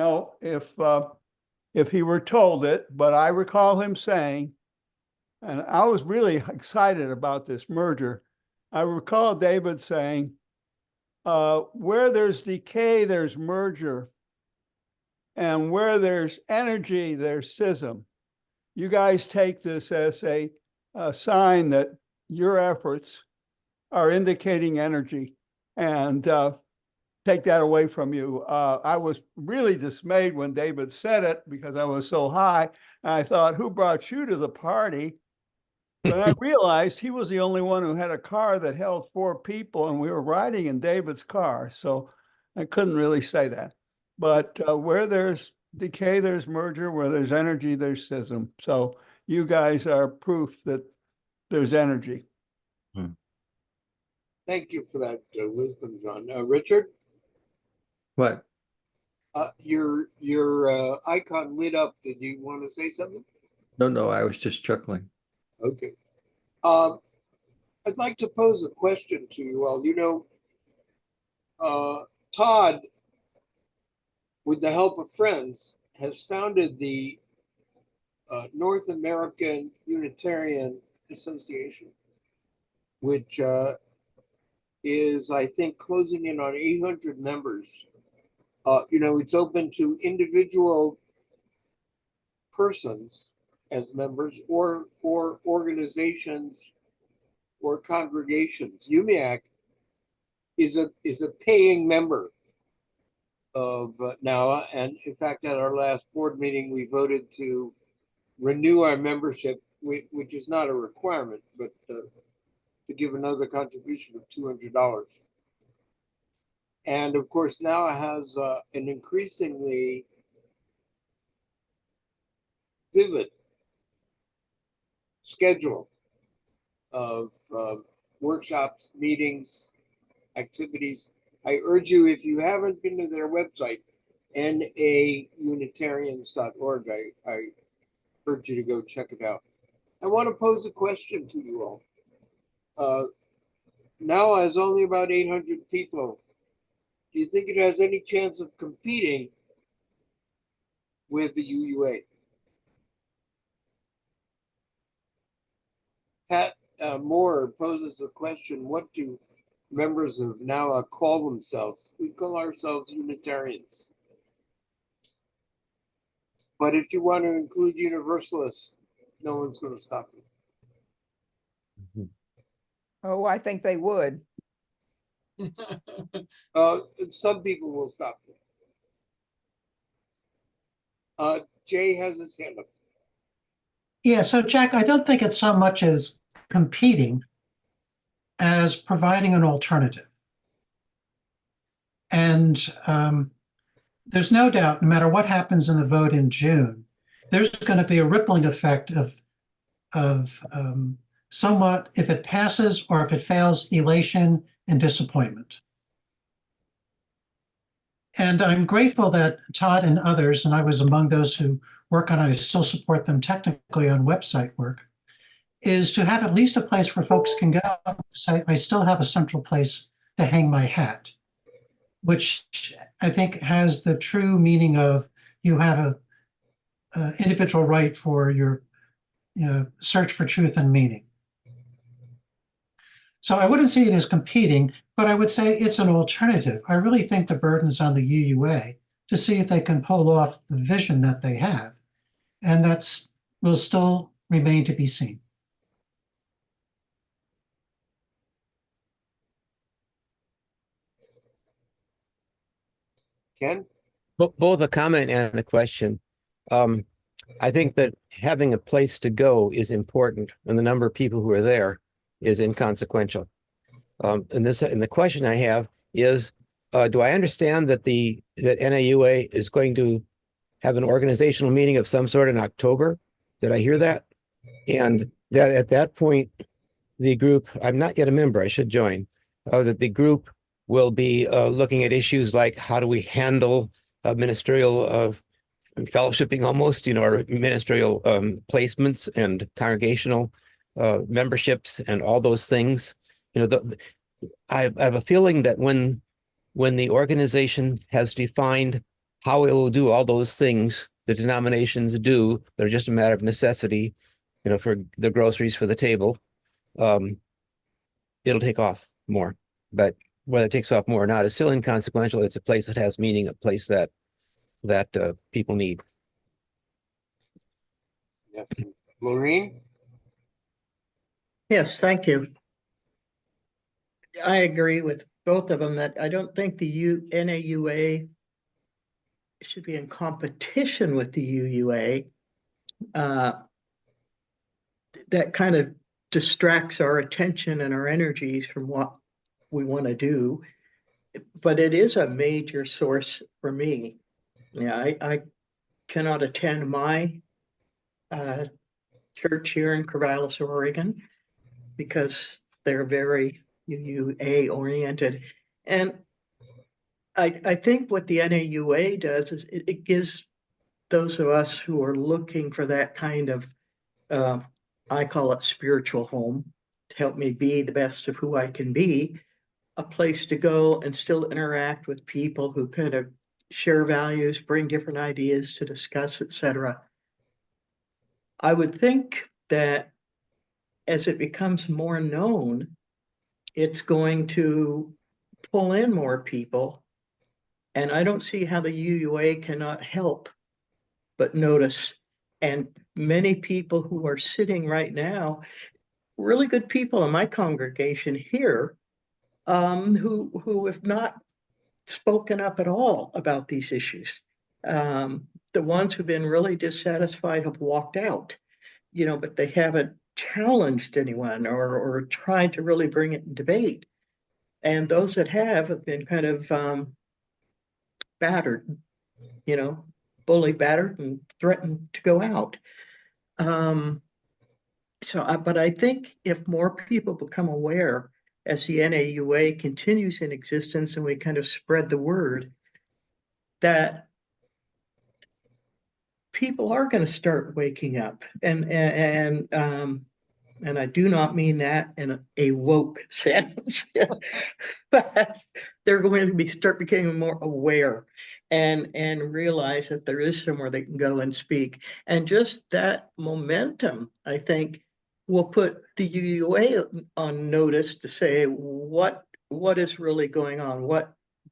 were told it, but I recall him saying, and I was really excited about this merger. I recall David saying, where there's decay, there's merger. And where there's energy, there's schism. You guys take this as a sign that your efforts are indicating energy, and take that away from you. I was really dismayed when David said it because I was so high. And I thought, who brought you to the party? But I realized he was the only one who had a car that held 4 people, and we were riding in David's car. So I couldn't really say that. But where there's decay, there's merger. Where there's energy, there's schism. So you guys are proof that there's energy. Thank you for that wisdom, John. Richard? What? Your icon lit up. Did you want to say something? No, I was just chuckling. Okay. I'd like to pose a question to you all. Todd, with the help of friends, has founded the North American Unitarian Association, which is, I think, closing in on 800 members. It's open to individual persons as members or organizations or congregations. UMIAC is a paying member of NAWA, and in fact, at our last board meeting, we voted to renew our membership, which is not a requirement, but to give another contribution of $200. And of course, NAWA has an increasingly vivid schedule of workshops, meetings, activities. I urge you, if you haven't been to their website, naunitarians.org, I urge you to go check it out. I want to pose a question to you all. NAWA has only about 800 people. Do you think it has any chance of competing with the UUA? Pat Moore poses the question, what do members of NAWA call themselves? We call ourselves Unitarians. But if you want to include Universalists, no one's going to stop you. Oh, I think they would. Some people will stop you. Jay has his hand up. Yeah, so Jack, I don't think it's so much as competing as providing an alternative. And there's no doubt, no matter what happens in the vote in June, there's going to be a rippling effect of somewhat, if it passes or if it fails, elation and disappointment. And I'm grateful that Todd and others, and I was among those who work on it, I still support them technically on website work, is to have at least a place where folks can go and say, I still have a central place to hang my hat, which I think has the true meaning of you have a individual right for your search for truth and meaning. So I wouldn't see it as competing, but I would say it's an alternative. I really think the burden's on the UUA to see if they can pull off the vision that they have. And that's will still remain to be seen. Ken? Both a comment and a question. I think that having a place to go is important, and the number of people who are there is inconsequential. And the question I have is, do I understand that that NAUA is going to have an organizational meeting of some sort in October? Did I hear that? And that at that point, the group, I'm not yet a member, I should join, that the group will be looking at issues like how do we handle ministerial fellowshipping almost, or ministerial placements and congregational memberships and all those things. I have a feeling that when the organization has defined how it will do all those things the denominations do, they're just a matter of necessity, for the groceries for the table, it'll take off more. But whether it takes off more or not is still inconsequential. It's a place that has meaning, a place that people need. Yes. Maureen? Yes, thank you. I agree with both of them that I don't think the NAUA should be in competition with the UUA. That kind of distracts our attention and our energies from what we want to do. But it is a major source for me. Yeah, I cannot attend my church here in Corvallis, Oregon, because they're very UUA oriented. And I think what the NAUA does is it gives those of us who are looking for that kind of, I call it spiritual home, to help me be the best of who I can be, a place to go and still interact with people who kind of share values, bring different ideas to discuss, etc. I would think that as it becomes more known, it's going to pull in more people. And I don't see how the UUA cannot help but notice. And many people who are sitting right now, really good people in my congregation here, who have not spoken up at all about these issues. The ones who've been really dissatisfied have walked out, but they haven't challenged anyone or tried to really bring it in debate. And those that have been kind of battered, bully battered and threatened to go out. But I think if more people become aware as the NAUA continues in existence and we kind of spread the word, that people are going to start waking up. And I do not mean that in a woke sense, but they're going to start becoming more aware and realize that there is somewhere they can go and speak. And just that momentum, I think, will put the UUA on notice to say what is really going on,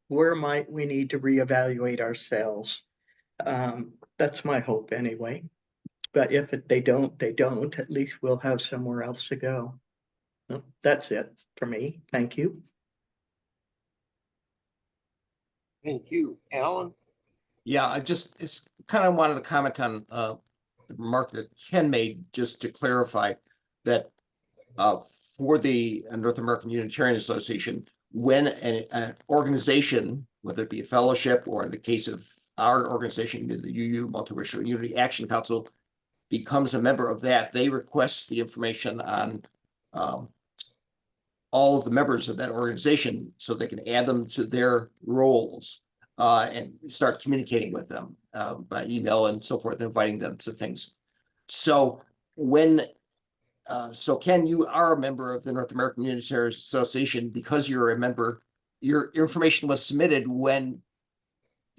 where might we need to reevaluate ourselves. That's my hope anyway. But if they don't, at least we'll have somewhere else to go. Well, that's it for me. Thank you. Thank you. Alan? Yeah, I just kind of wanted to comment on the remark that Ken made, just to clarify that for the North American Unitarian Association, when an organization, whether it be a fellowship or in the case of our organization, the UU Multiracial Unity Action Council, becomes a member of that, they request the information on all of the members of that organization so they can add them to their roles and start communicating with them by email and so forth, inviting them to things. So so Ken, you are a member of the North American Unitarian Association. Because you're a member, your information was submitted when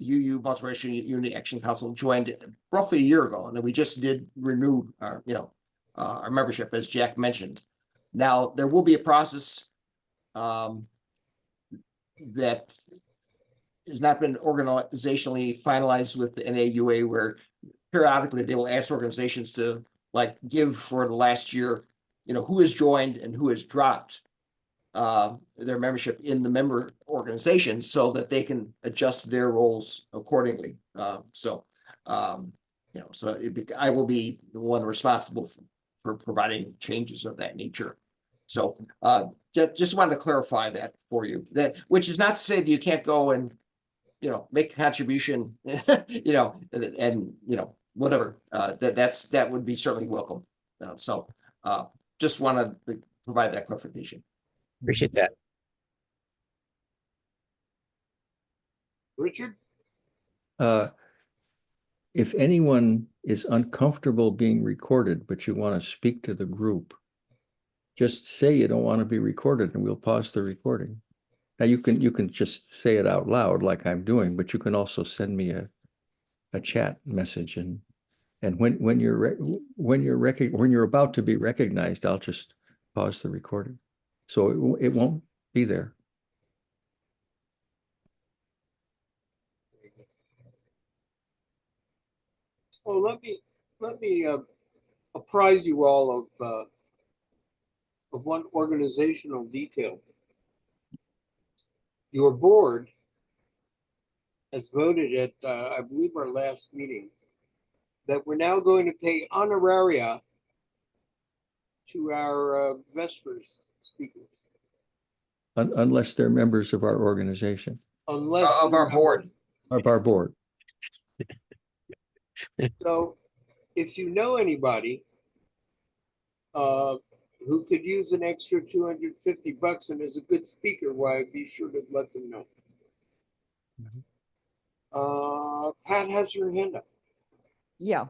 UU Multiracial Unity Action Council joined roughly a year ago, and then we just did renew our, our membership, as Jack mentioned. Now there will be a process that has not been organizationally finalized with the NAUA, where periodically they will ask organizations to give for the last year, who has joined and who has dropped their membership in the member organization, so that they can adjust their roles accordingly. So I will be the one responsible for providing changes of that nature. So just wanted to clarify that for you. Which is not to say that you can't go and make a contribution, and whatever. That would be certainly welcome. Just want to provide that clarification. Appreciate that. Richard? If anyone is uncomfortable being recorded, but you want to speak to the group, just say you don't want to be recorded and we'll pause the recording. Now you can just say it out loud like I'm doing, but you can also send me a chat message, and when you're about to be recognized, I'll just pause the recording. So it won't be there. Well, let me apprise you all of one organizational detail. Your board has voted at, I believe, our last meeting, that we're now going to pay honoraria to our Vespers speakers. Unless they're members of our organization. Unless of our board. Of our board. So if you know anybody who could use an extra $250 and is a good speaker, why, be sure to let them know. Pat has her hand up. Yeah.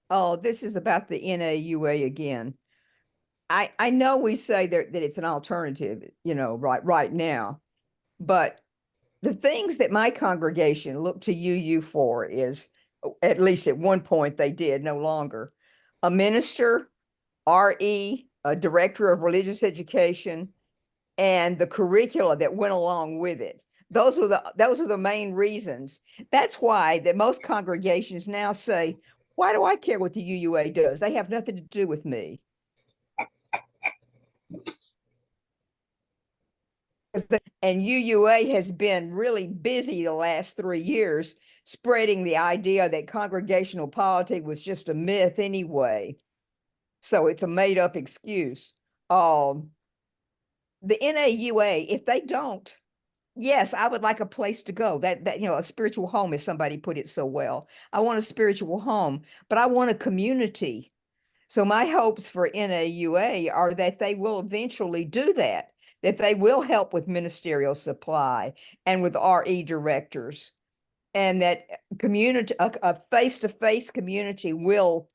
Oh, this is about the NAUA again. I know we say that it's an alternative, right now, but the things that my congregation looked to UU for is, at least at one point they did, no longer, a minister, RE, a director of religious education, and the curricula that went along with it. Those are the main reasons. That's why that most congregations now say, why do I care what the UUA does? They have nothing to do with me. And UUA has been really busy the last 3 years spreading the idea that congregational politics was just a myth anyway. So it's a made up excuse. The NAUA, if they don't, yes, I would like a place to go. That a spiritual home, as somebody put it so well. I want a spiritual home, but I want a community. So my hopes for NAUA are that they will eventually do that they will help with ministerial supply and with RE directors, and that community, a face-to-face community will,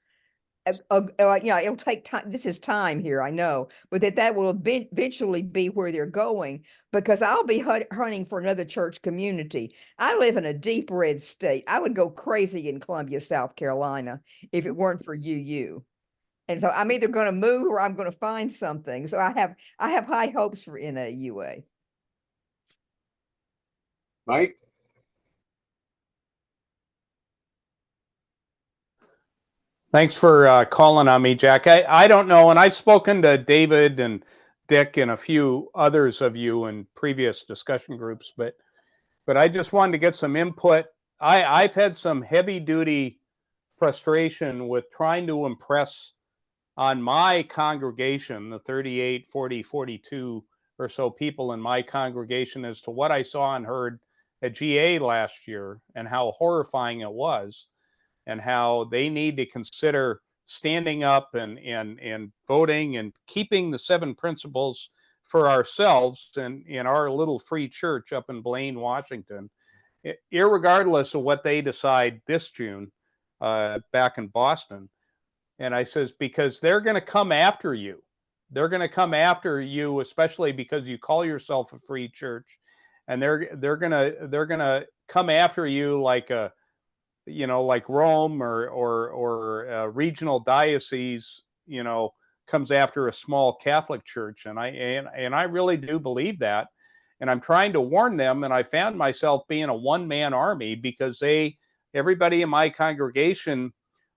it'll take time. This is time here, I know, but that will eventually be where they're going, because I'll be hunting for another church community. I live in a deep red state. I would go crazy in Columbia, South Carolina, if it weren't for UU. And so I'm either going to move or I'm going to find something. So I have high hopes for NAUA. Mike? Thanks for calling on me, Jack. I don't know, and I've spoken to David and Dick and a few others of you in previous discussion groups, but I just wanted to get some input. I've had some heavy duty frustration with trying to impress on my congregation, the 38, 40, 42 or so people in my congregation, as to what I saw and heard at GA last year and how horrifying it was, and how they need to consider standing up and voting and keeping the 7 principles for ourselves and in our little free church up in Blaine, Washington, irregardless of what they decide this June back in Boston. And I says, because they're going to come after you. They're going to come after you, especially because you call yourself a free church, and they're going to come after you like like Rome or a regional diocese, comes after a small Catholic church. And I really do believe that. And I'm trying to warn them. And I found myself being a one-man army, because everybody in my congregation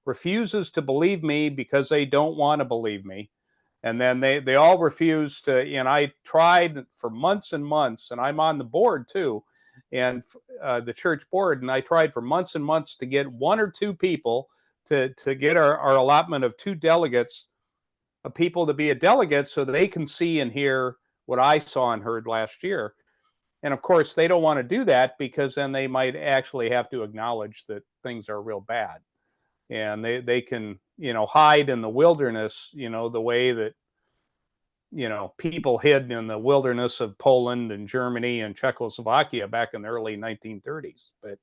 refuses to believe me because they don't want to believe me. And then they all refuse to, and I tried for months and months, and I'm on the board too, and the church board, and I tried for months and months to get 1 or 2 people to get our allotment of 2 delegates, of people to be a delegate, so they can see and hear what I saw and heard last year. And of course, they don't want to do that, because then they might actually have to acknowledge that things are real bad. And they can, hide in the wilderness, the way that, people hid in the wilderness of Poland and Germany and Czechoslovakia back in the early 1930s. But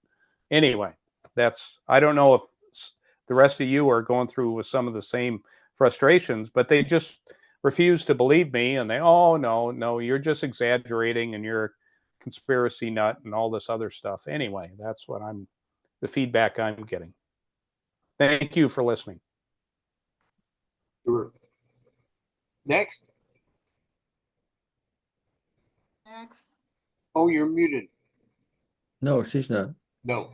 anyway, I don't know if the rest of you are going through with some of the same frustrations, but they just refuse to believe me. And no, you're just exaggerating, and you're a conspiracy nut and all this other stuff. Anyway, that's the feedback I'm getting. Thank you for listening. Sure. Next. Next. Oh, you're muted. No, she's not. No.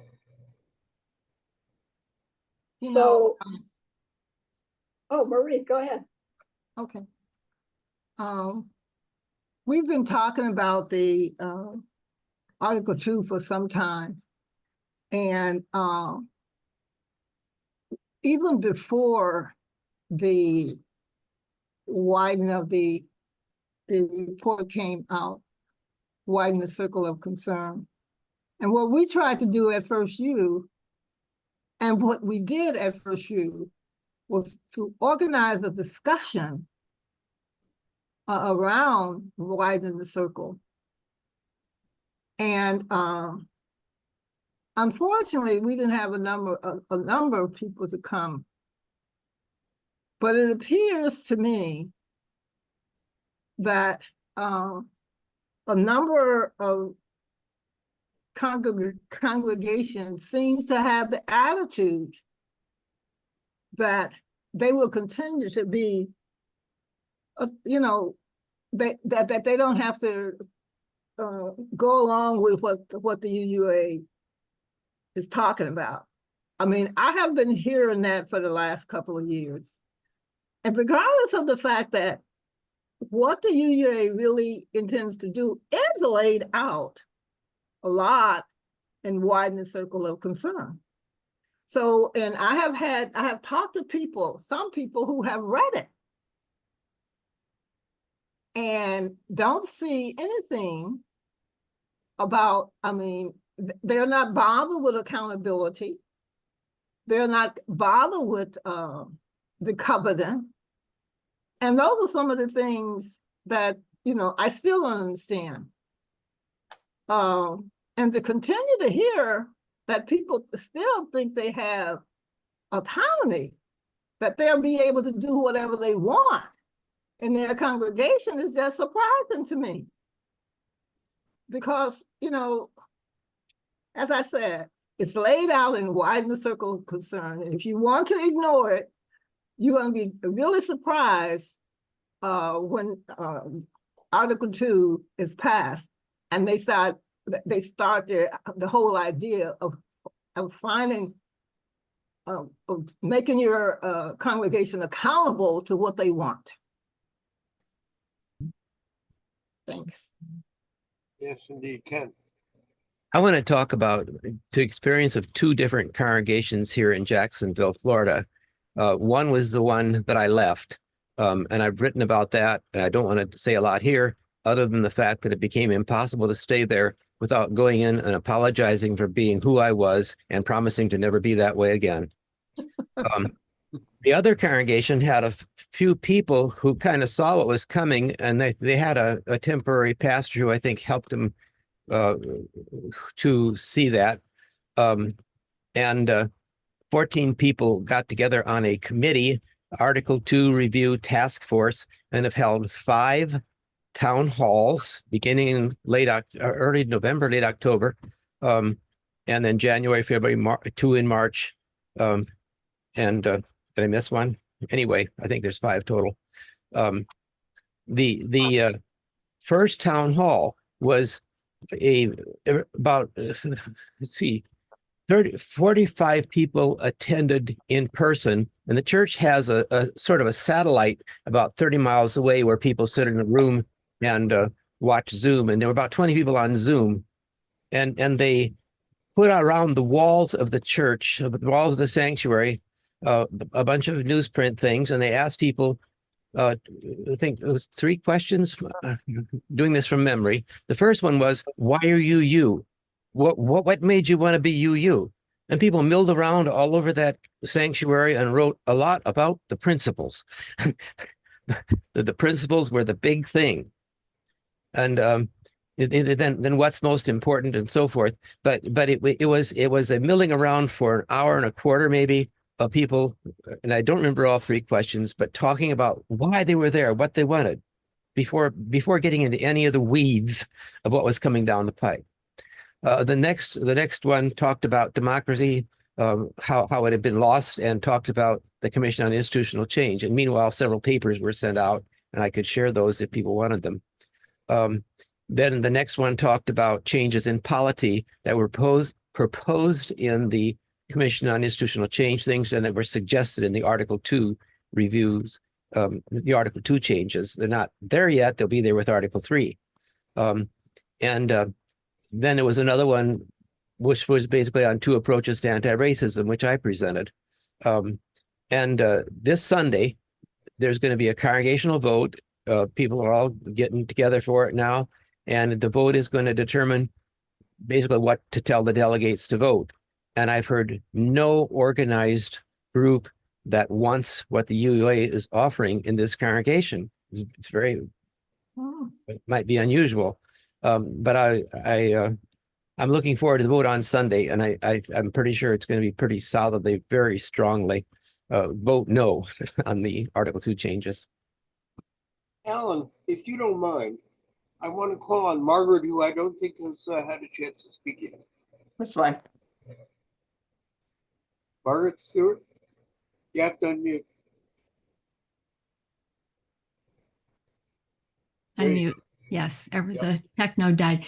So, oh, Marie, go ahead. okay. We've been talking about the Article 2 for some time. And even before the widening of the report came out, widen the circle of concern. And what we tried to do at First U, and what we did at First U, was to organize a discussion around widening the circle. And unfortunately, we didn't have a number of people to come. But it appears to me that a number of congregations seems to have the attitude that they will continue to be, that they don't have to go along with what the UUA is talking about. I mean, I have been hearing that for the last couple of years. And regardless of the fact that what the UUA really intends to do is laid out a lot and widen the circle of concern. So, and I have talked to people, some people who have read it and don't see anything about, I mean, they're not bothered with accountability. They're not bothered with the covenant. And those are some of the things that, I still don't understand. And to continue to hear that people still think they have autonomy, that they'll be able to do whatever they want in their congregation is just surprising to me. Because, as I said, it's laid out and widen the circle of concern. And if you want to ignore it, you're going to be really surprised when Article 2 is passed and they start the whole idea of finding, of making your congregation accountable to what they want. Thanks. Yes, indeed, Ken. I want to talk about the experience of two different congregations here in Jacksonville, Florida. One was the one that I left, and I've written about that, and I don't want to say a lot here, other than the fact that it became impossible to stay there without going in and apologizing for being who I was and promising to never be that way again. The other congregation had a few people who kind of saw what was coming, and they had a temporary pastor who I think helped them to see that. And 14 people got together on a committee, Article 2 review task force, and have held 5 town halls beginning in early November, late October, and then January, February, 2 in March. Did I miss one? Anyway, I think there's 5 total. The first town hall was about, let's see, 45 people attended in person, and the church has a sort of a satellite about 30 miles away where people sit in a room and watch Zoom, and there were about 20 people on Zoom, and they put around the walls of the church, the walls of the sanctuary, a bunch of newsprint things, and they asked people, I think it was 3 questions, doing this from memory. The first one was, why are you? What made you want to be you? And people milled around all over that sanctuary and wrote a lot about the principles. The principles were the big thing. And then what's most important and so forth. But it was a milling around for an hour and a quarter maybe of people, and I don't remember all 3 questions, but talking about why they were there, what they wanted, before getting into any of the weeds of what was coming down the pipe. The next one talked about democracy, how it had been lost, and talked about the Commission on Institutional Change. And meanwhile, several papers were sent out, and I could share those if people wanted them. Then the next one talked about changes in polity that were proposed in the Commission on Institutional Change things, and that were suggested in the Article 2 reviews, the Article 2 changes. They're not there yet. They'll be there with Article 3. Then there was another one, which was basically on 2 approaches to anti-racism, which I presented. This Sunday, there's going to be a congregational vote. People are all getting together for it now. And the vote is going to determine basically what to tell the delegates to vote. And I've heard no organized group that wants what the UUA is offering in this congregation. It's very, it might be unusual. But I I'm looking forward to the vote on Sunday, and I'm pretty sure it's going to be pretty solidly, very strongly vote no on the Article 2 changes. Alan, if you don't mind, I want to call on Margaret, who I don't think has had a chance to speak yet. That's fine. Margaret Stewart, you have to unmute. Unmute. Yes, the techno died.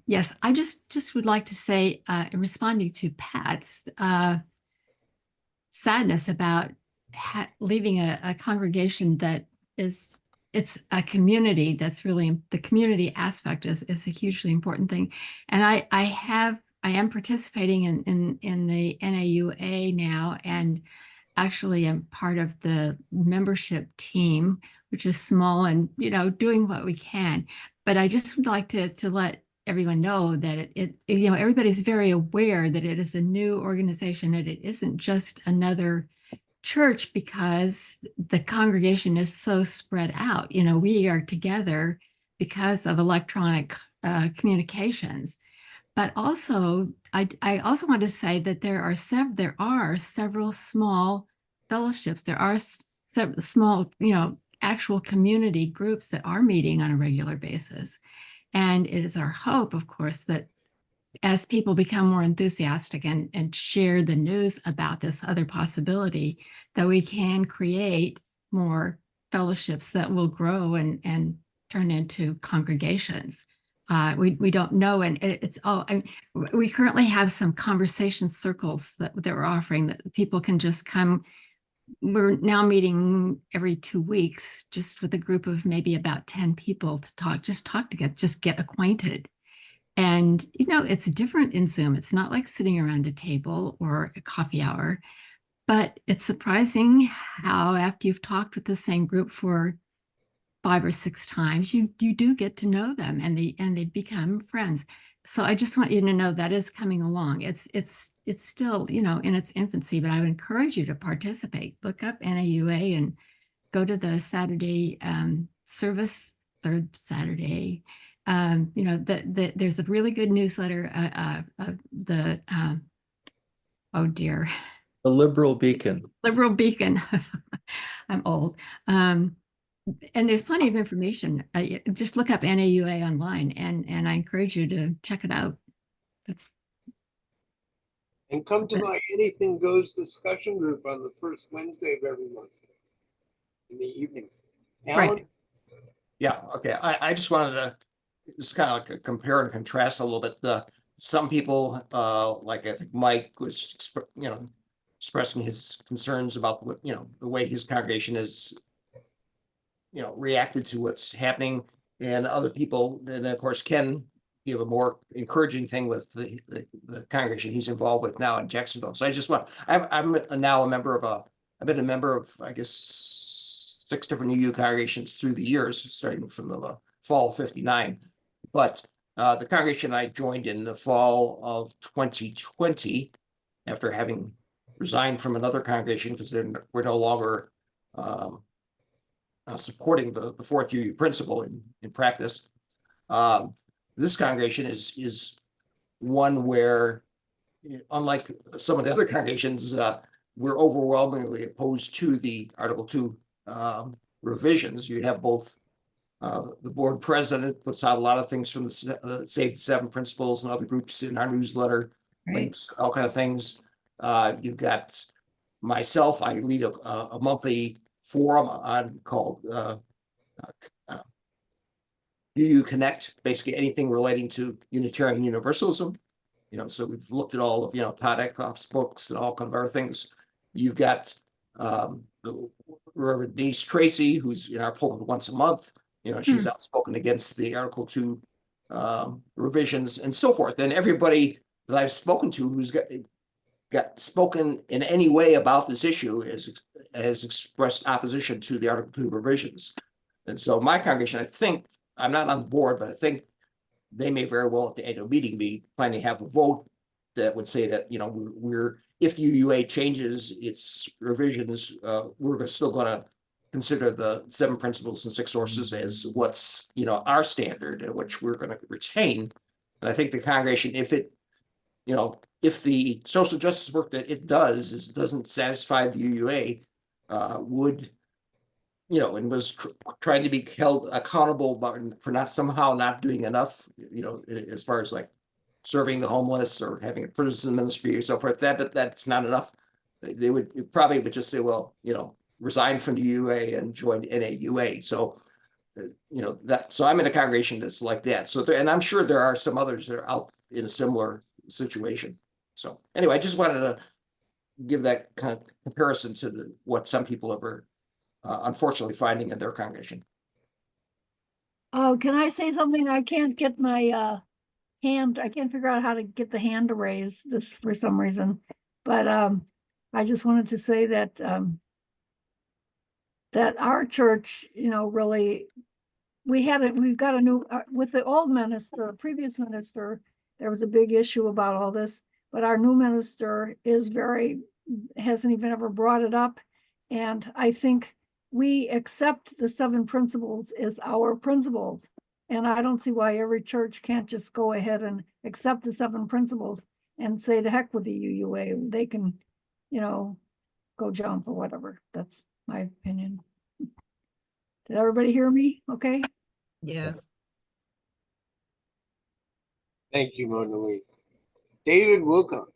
Yes, I just would like to say, in responding to Pat's sadness about leaving a congregation that it's a community that's really, the community aspect is a hugely important thing. And I am participating in the NAUA now, and actually I'm part of the membership team, which is small and, doing what we can. But I just would like to let everyone know that everybody's very aware that it is a new organization, and it isn't just another church because the congregation is so spread out. We are together because of electronic communications. But also, I also want to say that there are several small fellowships. There are small, actual community groups that are meeting on a regular basis. And it is our hope, of course, that as people become more enthusiastic and share the news about this other possibility, that we can create more fellowships that will grow and turn into congregations. We don't know, and we currently have some conversation circles that we're offering that people can just come. We're now meeting every 2 weeks, just with a group of maybe about 10 people to talk together, just get acquainted. And, it's different in Zoom. It's not like sitting around a table or a coffee hour, but it's surprising how after you've talked with the same group for 5 or 6 times, you do get to know them, and they become friends. So I just want you to know that is coming along. It's still, in its infancy, but I would encourage you to participate. Look up NAUA and go to the Saturday service, third Saturday. There's a really good newsletter. Oh dear. The Liberal Beacon. Liberal Beacon. I'm old. And there's plenty of information. Just look up NAUA online, and I encourage you to check it out. And come to my Anything Goes discussion group on the first Wednesday of every month in the evening. Alan? Right. Yeah, okay. I just wanted to just kind of like compare and contrast a little bit. Some people, like I think Mike was, expressing his concerns about what, the way his congregation is, reacted to what's happening, and other people, then of course Ken give a more encouraging thing with the congregation he's involved with now in Jacksonville. So I just I'm now a member of I've been a member of, I guess, 6 different UU congregations through the years, starting from the fall of '59. But the congregation I joined in the fall of 2020, after having resigned from another congregation because we're no longer supporting the fourth UU principle in practice. This congregation is one where, unlike some of the other congregations, we're overwhelmingly opposed to the Article 2 revisions. You have both the board president puts out a lot of things from the Save the Seven principles, and other groups in our newsletter, links, all kind of things. You've got myself. I lead a monthly forum called UU Connect, basically anything relating to Unitarian Universalism. So we've looked at all of, Todd Eckhoff's books and all kind of other things. You've got Reverend Denise Tracy, who's in our pulpit once a month. She's outspoken against the Article 2 revisions and so forth. And everybody that I've spoken to who's got spoken in any way about this issue has expressed opposition to the Article 2 revisions. And so my congregation, I think, I'm not on the board, but I think they may very well at the annual meeting be planning to have a vote that would say that, if the UUA changes its revisions, we're still going to consider the 7 principles and 6 sources as what's, our standard, which we're going to retain. And I think the congregation, if it, you know, if the social justice work that it does doesn't satisfy the UUA, would, you know, and was trying to be held accountable for not somehow not doing enough, you know, as far as like serving the homeless or having a prison ministry or so forth, that's not enough. They would probably just say, well, you know, resign from the UUA and join NAUA. So, you know, that, so I'm in a congregation that's like that. So, and I'm sure there are some others that are out in a similar situation. So anyway, I just wanted to give that kind of comparison to what some people are unfortunately finding in their congregation. Oh, can I say something? I can't get my hand, I can't figure out how to get the hand to raise this for some reason. But I just wanted to say that that our church, you know, really, we've got a new, with the old minister, previous minister, there was a big issue about all this, but our new minister hasn't even ever brought it up. And I think we accept the 7 principles as our principles. And I don't see why every church can't just go ahead and accept the 7 principles and say the heck with the UUA. They can, you know, go jump or whatever. That's my opinion. Did everybody hear me? Okay. Yes. Thank you, Mona Lee. David Wilcott.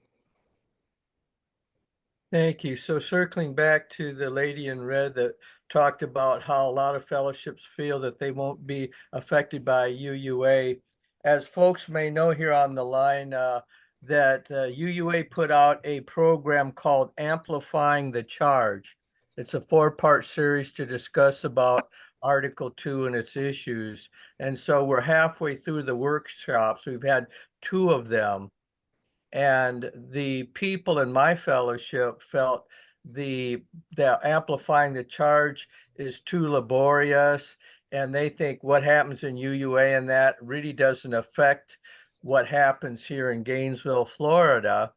Thank you. So circling back to the lady in red that talked about how a lot of fellowships feel that they won't be affected by UUA. As folks may know here on the line, that UUA put out a program called Amplifying the Charge. It's a 4-part series to discuss about Article 2 and its issues. And so we're halfway through the workshops. We've had 2 of them. And the people in my fellowship felt that amplifying the charge is too laborious. And they think what happens in UUA and that really doesn't affect what happens here in Gainesville, Florida.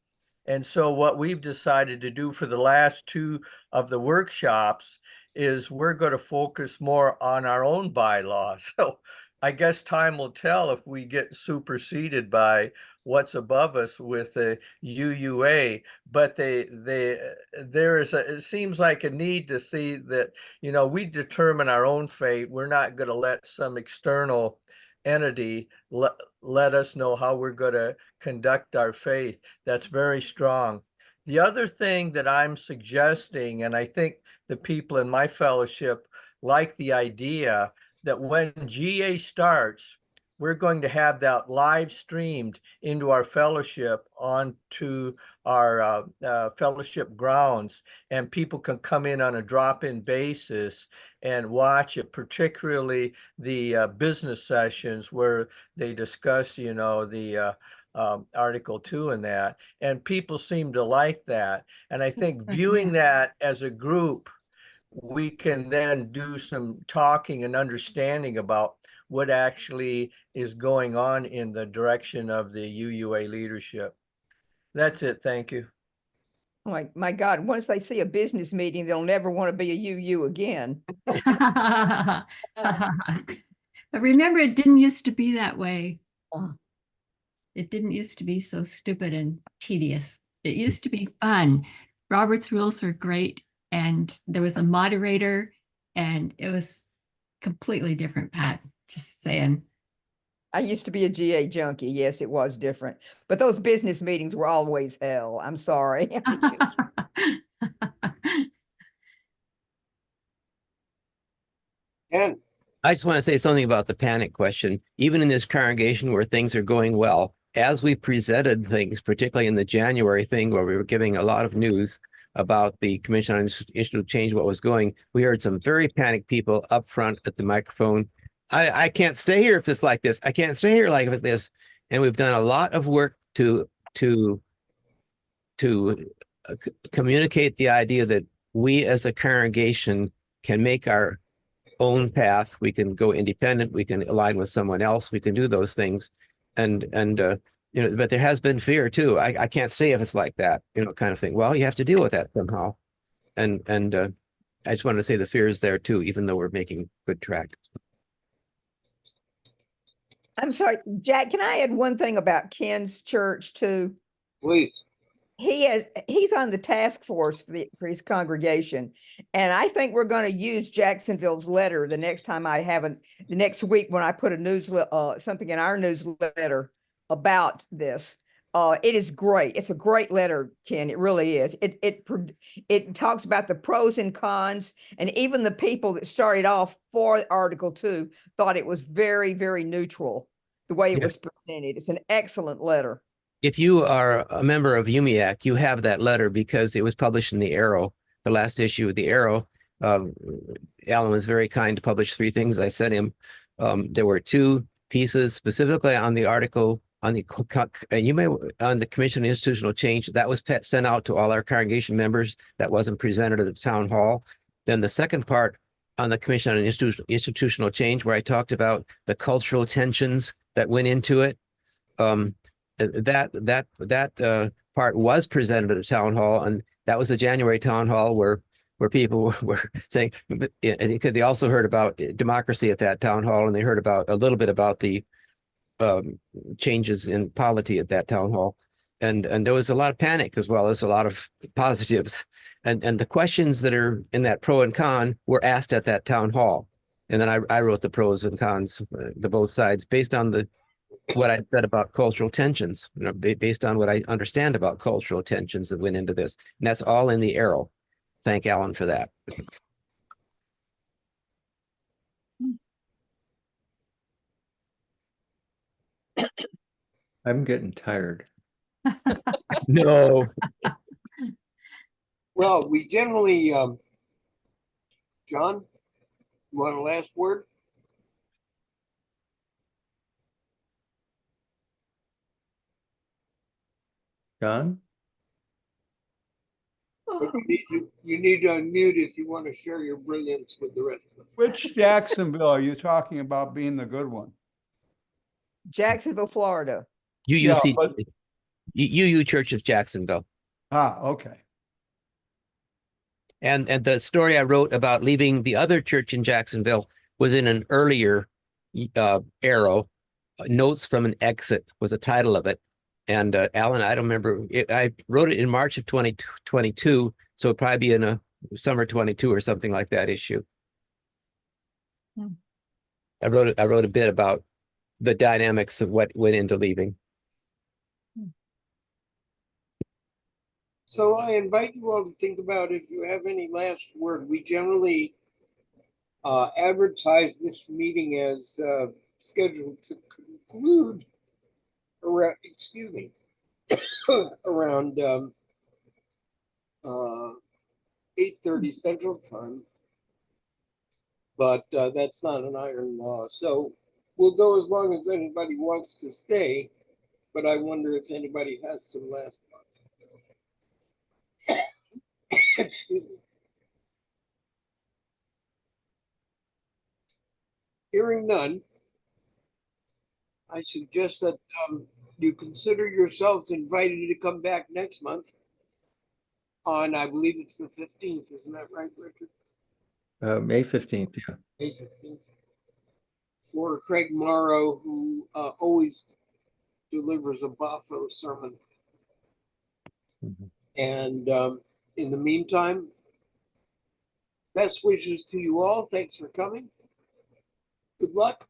And so what we've decided to do for the last 2 of the workshops is we're going to focus more on our own bylaws. So I guess time will tell if we get superseded by what's above us with the UUA, but it seems like a need to see that, you know, we determine our own fate. We're not going to let some external entity let us know how we're going to conduct our faith. That's very strong. The other thing that I'm suggesting, and I think the people in my fellowship like the idea that when GA starts, we're going to have that live streamed into our fellowship onto our fellowship grounds, and people can come in on a drop-in basis and watch it, particularly the business sessions where they discuss, you know, the Article 2 and that, and people seem to like that. And I think viewing that as a group, we can then do some talking and understanding about what actually is going on in the direction of the UUA leadership. That's it. Thank you. Oh my God, once they see a business meeting, they'll never want to be a UU again. But remember, it didn't used to be that way. Oh. It didn't used to be so stupid and tedious. It used to be fun. Robert's rules were great, and there was a moderator, and it was completely different, Pat. Just saying. I used to be a GA junkie. Yes, it was different. But those business meetings were always hell. I'm sorry. Ken. I just want to say something about the panic question. Even in this congregation where things are going well, as we presented things, particularly in the January thing where we were giving a lot of news about the Commission on Institutional Change, what was going, we heard some very panicked people up front at the microphone. I can't stay here if it's like this. I can't stay here like this. And we've done a lot of work to communicate the idea that we as a congregation can make our own path. We can go independent. We can align with someone else. We can do those things. And you know, but there has been fear too. I can't stay if it's like that, you know, kind of thing. Well, you have to deal with that somehow. And I just wanted to say the fear is there too, even though we're making good track. I'm sorry, Jack, can I add one thing about Ken's church too? Please. He's on the task force for his congregation. And I think we're going to use Jacksonville's letter the next time the next week when I put a newsletter, something in our newsletter about this. It is great. It's a great letter, Ken. It really is. It talks about the pros and cons, and even the people that started off for Article 2 thought it was very, very neutral, the way it was presented. It's an excellent letter. If you are a member of UMIAC, you have that letter because it was published in the Arrow, the last issue of the Arrow. Alan was very kind to publish 3 things I sent him. There were 2 pieces specifically on the article on the Commission on Institutional Change that was sent out to all our congregation members. That wasn't presented at the town hall. Then the second part on the Commission on Institutional Change, where I talked about the cultural tensions that went into it. That part was presented at a town hall, and that was the January town hall where people were saying, because they also heard about democracy at that town hall, and they heard about a little bit about the changes in polity at that town hall, and there was a lot of panic as well as a lot of positives, and the questions that are in that pro and con were asked at that town hall, and then I wrote the pros and cons, the both sides, based on what I said about cultural tensions, based on what I understand about cultural tensions that went into this. And that's all in the Arrow. Thank Alan for that. I'm getting tired. No. Well, we generally, John, you want a last word? John? But you need to unmute if you want to share your brilliance with the rest of us. Which Jacksonville are you talking about being the good one? Jacksonville, Florida. UUC, UU Church of Jacksonville. Okay. And the story I wrote about leaving the other church in Jacksonville was in an earlier Arrow. Notes from an Exit was the title of it. And Alan, I don't remember. I wrote it in March of 2022, so it'd probably be in a summer 22 or something like that issue. I wrote a bit about the dynamics of what went into leaving. So I invite you all to think about if you have any last word. We generally advertise this meeting as scheduled to conclude around, excuse me, around 8:30 Central Time. But that's not an iron law. So we'll go as long as anybody wants to stay. But I wonder if anybody has some last thoughts. Excuse me. Hearing none, I suggest that you consider yourselves invited to come back next month on, I believe it's the 15th, isn't that right, Richard? May 15th, yeah. May 15th. For Craig Morrow, who always delivers a Bafo sermon. And in the meantime, best wishes to you all. Thanks for coming. Good luck.